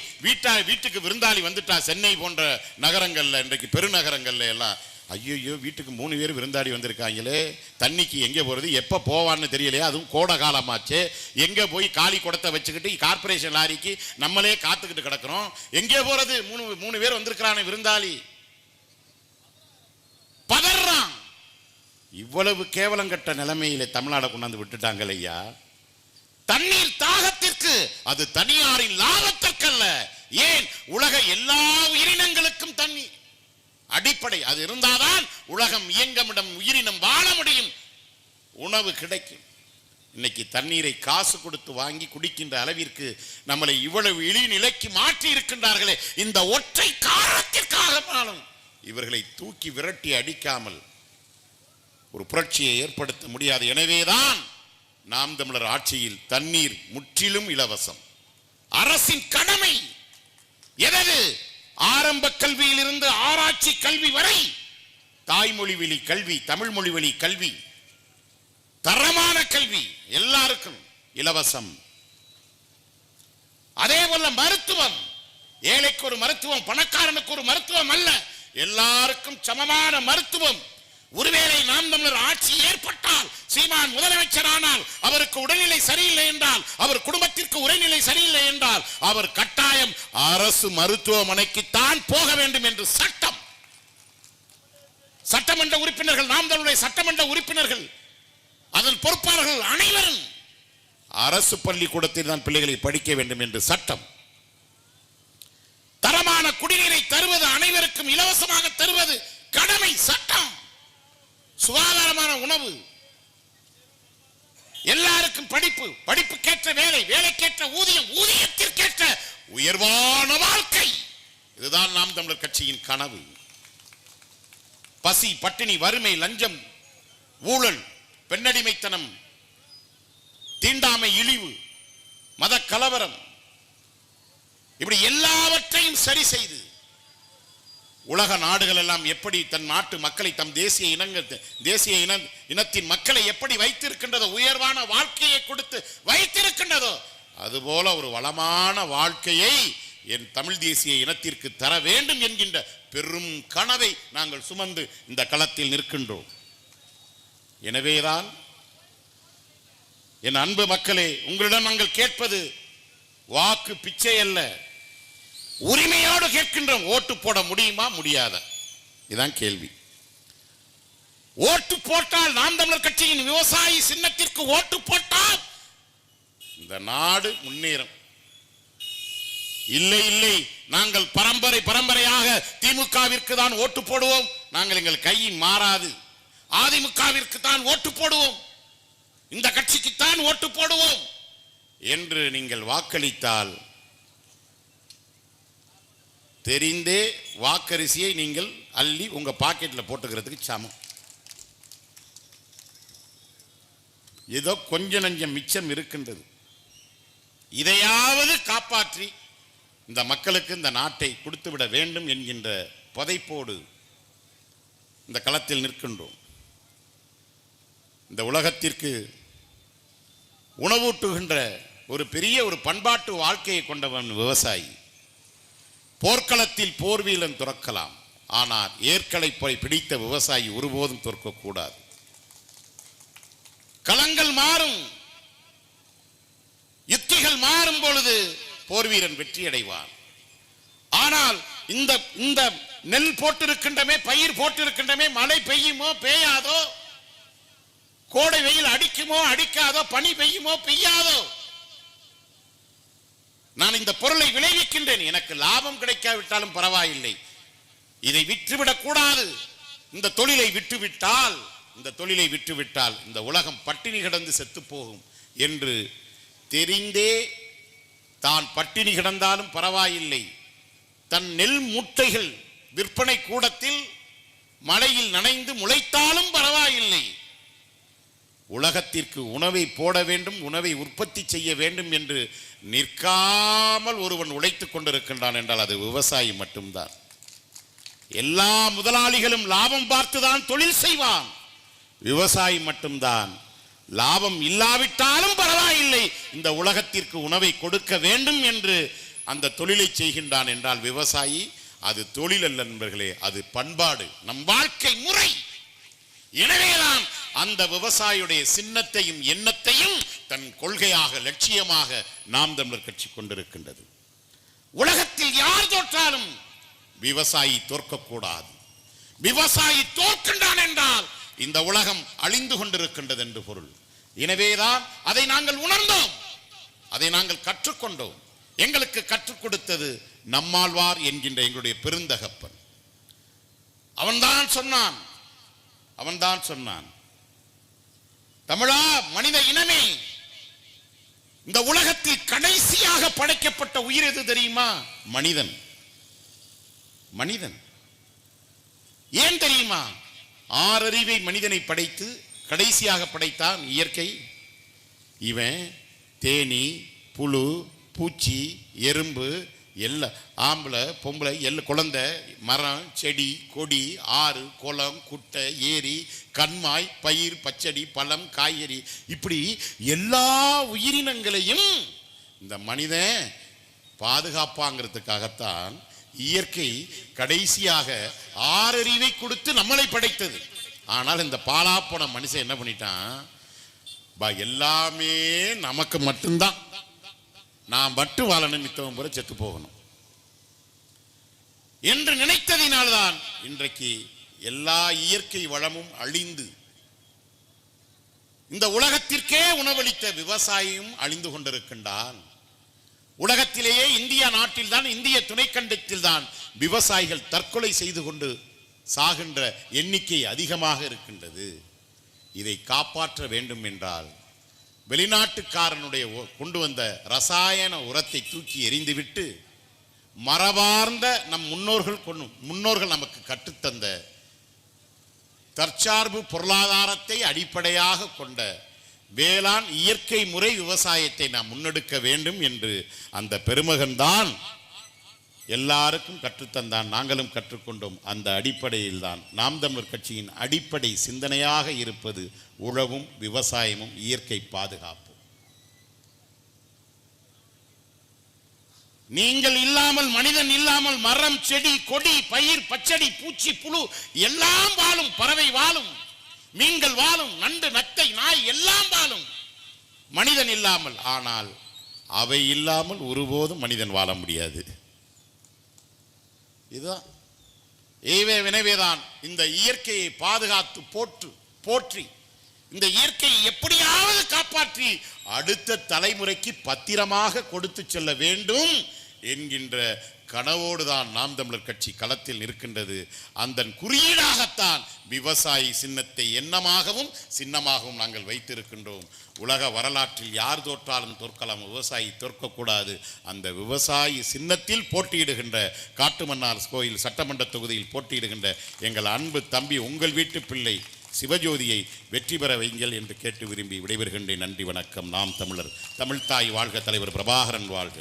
A: வீட்டுக்கு விருந்தாளி வந்துட்டா, சென்னை போன்ற நகரங்கள்ல, இன்றைக்கு பெருநகரங்கள்ல எல்லாம் ஐயோ வீட்டுக்கு 3 பேர் விருந்தாளி வந்திருக்காங்களே, தண்ணிக்கு எங்கே போகிறது, எப்போ போவான்னு தெரியலையா, அதுவும் கோடை காலமாச்சு, எங்கே போய் காலி குடத்தை வச்சுக்கிட்டு கார்பரேஷன் லாரிக்கு நம்மளே காத்துக்கிட்டு கிடக்கிறோம், எங்கே போகிறது, 3 பேர் வந்திருக்கிறானே விருந்தாளி, பதறான். இவ்வளவு கேவலங்கட்ட நிலைமையிலே தமிழ்நாடு கொண்டாந்து விட்டுட்டாங்க ஐயா. தண்ணீர் தாகத்திற்கு, அது தனியாரின் லாபத்திற்கல்ல. ஏன், உலக எல்லா உயிரினங்களுக்கும் தண்ணீர் அடிப்படை. அது இருந்தால்தான் உலகம் இயங்கமிடம், உயிரினம் வாழ முடியும், உணவு கிடைக்கும். இன்னைக்கு தண்ணீரை காசு கொடுத்து வாங்கி குடிக்கின்ற அளவிற்கு நம்மளை இவ்வளவு இழிநிலைக்கு மாற்றி இருக்கின்றார்களே, இந்த ஒற்றை காரணத்திற்காக இவர்களை தூக்கி விரட்டி அடிக்காமல் ஒரு புரட்சியை ஏற்படுத்த முடியாது. எனவேதான் நாம் தமிழர் ஆட்சியில் தண்ணீர் முற்றிலும் இலவசம். அரசின் கடமை எது? ஆரம்ப கல்வியிலிருந்து ஆராய்ச்சி கல்வி வரை தாய்மொழி வழி கல்வி, தமிழ் மொழி வழி கல்வி, தரமான கல்வி எல்லாருக்கும் இலவசம். அதே போல மருத்துவம், ஏழைக்கு ஒரு மருத்துவம், பணக்காரனுக்கு ஒரு மருத்துவம் அல்ல, எல்லாருக்கும் சமமான மருத்துவம். ஒருவேளை நாம் தமிழர் ஆட்சி ஏற்பட்டால், சீமான் முதலமைச்சரானால், அவருக்கு உடல்நிலை சரியில்லை என்றால், அவர் குடும்பத்திற்கு உடல்நிலை சரியில்லை என்றால், அவர் கட்டாயம் அரசு மருத்துவமனைக்குத்தான் போக வேண்டும் என்று சட்டம். சட்டமன்ற உறுப்பினர்கள், நாம் தமிழருடைய சட்டமன்ற உறுப்பினர்கள், அதன் பொறுப்பாளர்கள் அனைவரும் அரசு பள்ளிக்கூடத்தில் தான் பிள்ளைகளை படிக்க வேண்டும் என்று சட்டம். தரமான குடிநீரை தருவது, அனைவருக்கும் இலவசமாக தருவது கடமை, சட்டம். சுகாதாரமான உணவு, எல்லாருக்கும் படிப்பு, படிப்புக்கேற்ற வேலை, வேலைக்கேற்ற ஊதியம், ஊதியத்திற்கேற்ற உயர்வான வாழ்க்கை. இதுதான் நாம் தமிழர் கட்சியின் கனவு. பசி, பட்டினி, வறுமை, லஞ்சம், ஊழல், பெண்ணடிமைத்தனம், தீண்டாமை, இழிவு, மத கலவரம், இப்படி எல்லாவற்றையும் சரி செய்து உலக நாடுகள் எல்லாம் எப்படி தன் நாட்டு மக்களை, தம் தேசிய இனத்தின் மக்களை எப்படி வைத்திருக்கின்றதோ, உயர்வான வாழ்க்கையை கொடுத்து வைத்திருக்கின்றதோ, அதுபோல ஒரு வளமான வாழ்க்கையை என் தமிழ் தேசிய இனத்திற்கு தர வேண்டும் என்கின்ற பெரும் கனவை நாங்கள் சுமந்து இந்த களத்தில் நிற்கின்றோம். எனவேதான் என் அன்பு மக்களே, உங்களிடம் நாங்கள் கேட்பது வாக்கு பிச்சை அல்ல, உரிமையோடு கேட்கின்றோம். ஓட்டு போட முடியுமா, முடியாத? இதுதான் கேள்வி. ஓட்டு போட்டால், நாம் தமிழர் கட்சியின் விவசாயி சின்னத்திற்கு ஓட்டு போட்டால் இந்த நாடு முன்னேறும். இல்லை இல்லை, நாங்கள் பரம்பரையாக திமுகவிற்கு தான் ஓட்டு போடுவோம், நாங்கள் எங்கள் கையின் மாறாது, அதிமுகவிற்கு தான் ஓட்டு போடுவோம், இந்த கட்சிக்குத்தான் ஓட்டு போடுவோம் என்று நீங்கள் வாக்களித்தால், தெரிந்தே வாக்கரிசியை நீங்கள் அள்ளி உங்க பாக்கெட்ல போட்டுக்கிறதுக்கு சமம். ஏதோ கொஞ்ச நஞ்சம் மிச்சம் இருக்கின்றது, இதையாவது காப்பாற்றி இந்த மக்களுக்கு இந்த நாட்டை கொடுத்துவிட வேண்டும் என்கின்ற பதைப்போடு இந்த களத்தில் நிற்கின்றோம். இந்த உலகத்திற்கு உணவூட்டுகின்ற ஒரு பெரிய ஒரு பண்பாட்டு வாழ்க்கையை கொண்டவன் விவசாயி. போர்க்களத்தில் போர்வீலன் துறக்கலாம், ஆனால் ஏற்களை பிடித்த விவசாயி ஒருபோதும் துறக்கக்கூடாது. களங்கள் மாறும், யுத்திகள் மாறும் பொழுது போர்வீரன் வெற்றி அடைவான். ஆனால் இந்த நெல் போட்டிருக்கின்றமே, பயிர் போட்டிருக்கின்றமே, மழை பெய்யுமோ பெய்யாதோ, கோடை வெயில் அடிக்குமோ அடிக்காதோ, பனி பெய்யுமோ பெய்யாதோ, நான் இந்த பொருளை விளைவிக்கின்றேன், எனக்கு லாபம் கிடைக்காவிட்டாலும் பரவாயில்லை, இதை விற்றுவிடக் கூடாது, இந்த தொழிலை விட்டுவிட்டால் இந்த உலகம் பட்டினி கிடந்து செத்து போகும் என்று தெரிந்தே தான் பட்டினி கிடந்தாலும் பரவாயில்லை, தன் நெல் மூட்டைகள் விற்பனை கூடத்தில் மழையில் நனைந்து முளைத்தாலும் பரவாயில்லை, உலகத்திற்கு உணவை போட வேண்டும், உணவை உற்பத்தி செய்ய வேண்டும் என்று நிற்காமல் ஒருவன் உழைத்துக் கொண்டிருக்கின்றான் என்றால் அது விவசாயி மட்டும்தான். எல்லா முதலாளிகளும் லாபம் பார்த்துதான் தொழில் செய்வான், விவசாயி மட்டும்தான் லாபம் இல்லாவிட்டாலும் பரவாயில்லை, இந்த உலகத்திற்கு உணவை கொடுக்க வேண்டும் என்று அந்த தொழிலை செய்கின்றான் என்றால் விவசாயி. அது தொழில் அல்ல நண்பர்களே, அது பண்பாடு, நம் வாழ்க்கை முறை. எனவேதான் அந்த விவசாயியுடைய சின்னத்தையும் எண்ணத்தையும் தன் கொள்கையாக லட்சியமாக நாம் தமிழர் கட்சி கொண்டிருக்கின்றது. உலகத்தில் யார் தோற்றாலும் விவசாயி தோற்கக்கூடாது. விவசாயி தோற்கின்றான் என்றால் இந்த உலகம் அழிந்து கொண்டிருக்கின்றது என்று பொருள். எனவேதான் அதை நாங்கள் உணர்ந்தோம், அதை நாங்கள் கற்றுக்கொண்டோம். எங்களுக்கு கற்றுக் கொடுத்தது நம்மாழ்வார் என்கின்ற எங்களுடைய பெருந்தகப்பன். அவன்தான் சொன்னான், தமிழா, மனித இனமே, இந்த உலகத்தில் கடைசியாக படைக்கப்பட்ட உயிர் எது தெரியுமா? மனிதன். மனிதன் ஏன் தெரியுமா? 6 அறிவை மனிதனை படைத்து கடைசியாக படைத்தான் இயற்கை. இவன் தேனி, புழு, பூச்சி, எறும்பு, எல்லாம் ஆம்பளை பொம்பளை, குழந்தை, மரம், செடி, கொடி, ஆறு, குளம், குட்டை, ஏரி, கண்மாய், பயிர், பச்சடி, பழம், காய்கறி, இப்படி எல்லா உயிரினங்களையும் இந்த மனிதன் பாதுகாப்பாங்கிறதுக்காகத்தான் இயற்கை கடைசியாக 6 அறிவை கொடுத்து நம்மளை படைத்தது. ஆனால் இந்த பாலாப்போன மனுஷன் என்ன பண்ணிட்டான்? எல்லாமே நமக்கு மட்டும்தான், நான் மட்டும் வாழணும், மித்தவன் போல செத்து போகணும் என்று நினைத்ததினால்தான் இன்றைக்கு எல்லா இயற்கை வளமும் அழிந்து இந்த உலகத்திற்கே உணவளித்த விவசாயியும் அழிந்து கொண்டிருக்கின்றான். உலகத்திலேயே இந்தியா நாட்டில் தான், இந்திய துணைக்கண்டத்தில் தான் விவசாயிகள் தற்கொலை செய்து கொண்டு சாகின்ற எண்ணிக்கை அதிகமாக இருக்கின்றது. இதை காப்பாற்ற வேண்டும் என்றால் வெளிநாட்டுக்காரனுடைய கொண்டு வந்த ரசாயன உரத்தை தூக்கி எறிந்துவிட்டு மரபார்ந்த நம் முன்னோர்கள் நமக்கு கற்றுத்தந்த தற்சார்பு பொருளாதாரத்தை அடிப்படையாக கொண்ட வேளாண் இயற்கை முறை விவசாயத்தை நாம் முன்னெடுக்க வேண்டும் என்று அந்த பெருமகன்தான் எல்லாருக்கும் கற்றுத்தந்தான். நாங்களும் கற்றுக்கொண்டோம். அந்த அடிப்படையில் தான் நாம் தமிழர் கட்சியின் அடிப்படை சிந்தனையாக இருப்பது உழவும் விவசாயமும் இயற்கை பாதுகாப்பு. நீங்கள் இல்லாமல், மனிதன் இல்லாமல் மரம், செடி, கொடி, பயிர், பச்சடி, பூச்சி, புழு எல்லாம் வாழும், பறவை வாழும், மீன்கள் வாழும், நண்டு, நத்தை, நாய் எல்லாம் வாழும் மனிதன் இல்லாமல். ஆனால் அவை இல்லாமல் ஒருபோதும் மனிதன் வாழ முடியாது. இதுதான். எனவேதான் இந்த இயற்கையை பாதுகாத்து போற்றி இந்த இயற்கையை எப்படியாவது காப்பாற்றி அடுத்த தலைமுறைக்கு பத்திரமாக கொடுத்து செல்ல வேண்டும் என்கின்ற கனவோடுதான் நாம் தமிழர் கட்சி களத்தில் நிற்கின்றது. அந்த குறியீடாகத்தான் விவசாயி சின்னத்தை எண்ணமாகவும் சின்னமாகவும் நாங்கள் வைத்திருக்கின்றோம். உலக வரலாற்றில் யார் தோற்றாலும் தோற்கலாம், விவசாயி தோற்கக்கூடாது. அந்த விவசாயி சின்னத்தில் போட்டியிடுகின்ற காட்டுமன்னார் கோயில் சட்டமன்ற தொகுதியில் போட்டியிடுகின்ற எங்கள் அன்பு தம்பி, உங்கள் வீட்டு பிள்ளை சிவஜோதியை வெற்றி பெற வைங்கள் என்று கேட்டு விரும்பி விடைபெறுகின்றேன். நன்றி, வணக்கம். நாம் தமிழர், தமிழ்தாய் வாழ்க, தலைவர் பிரபாகரன் வாழ்க.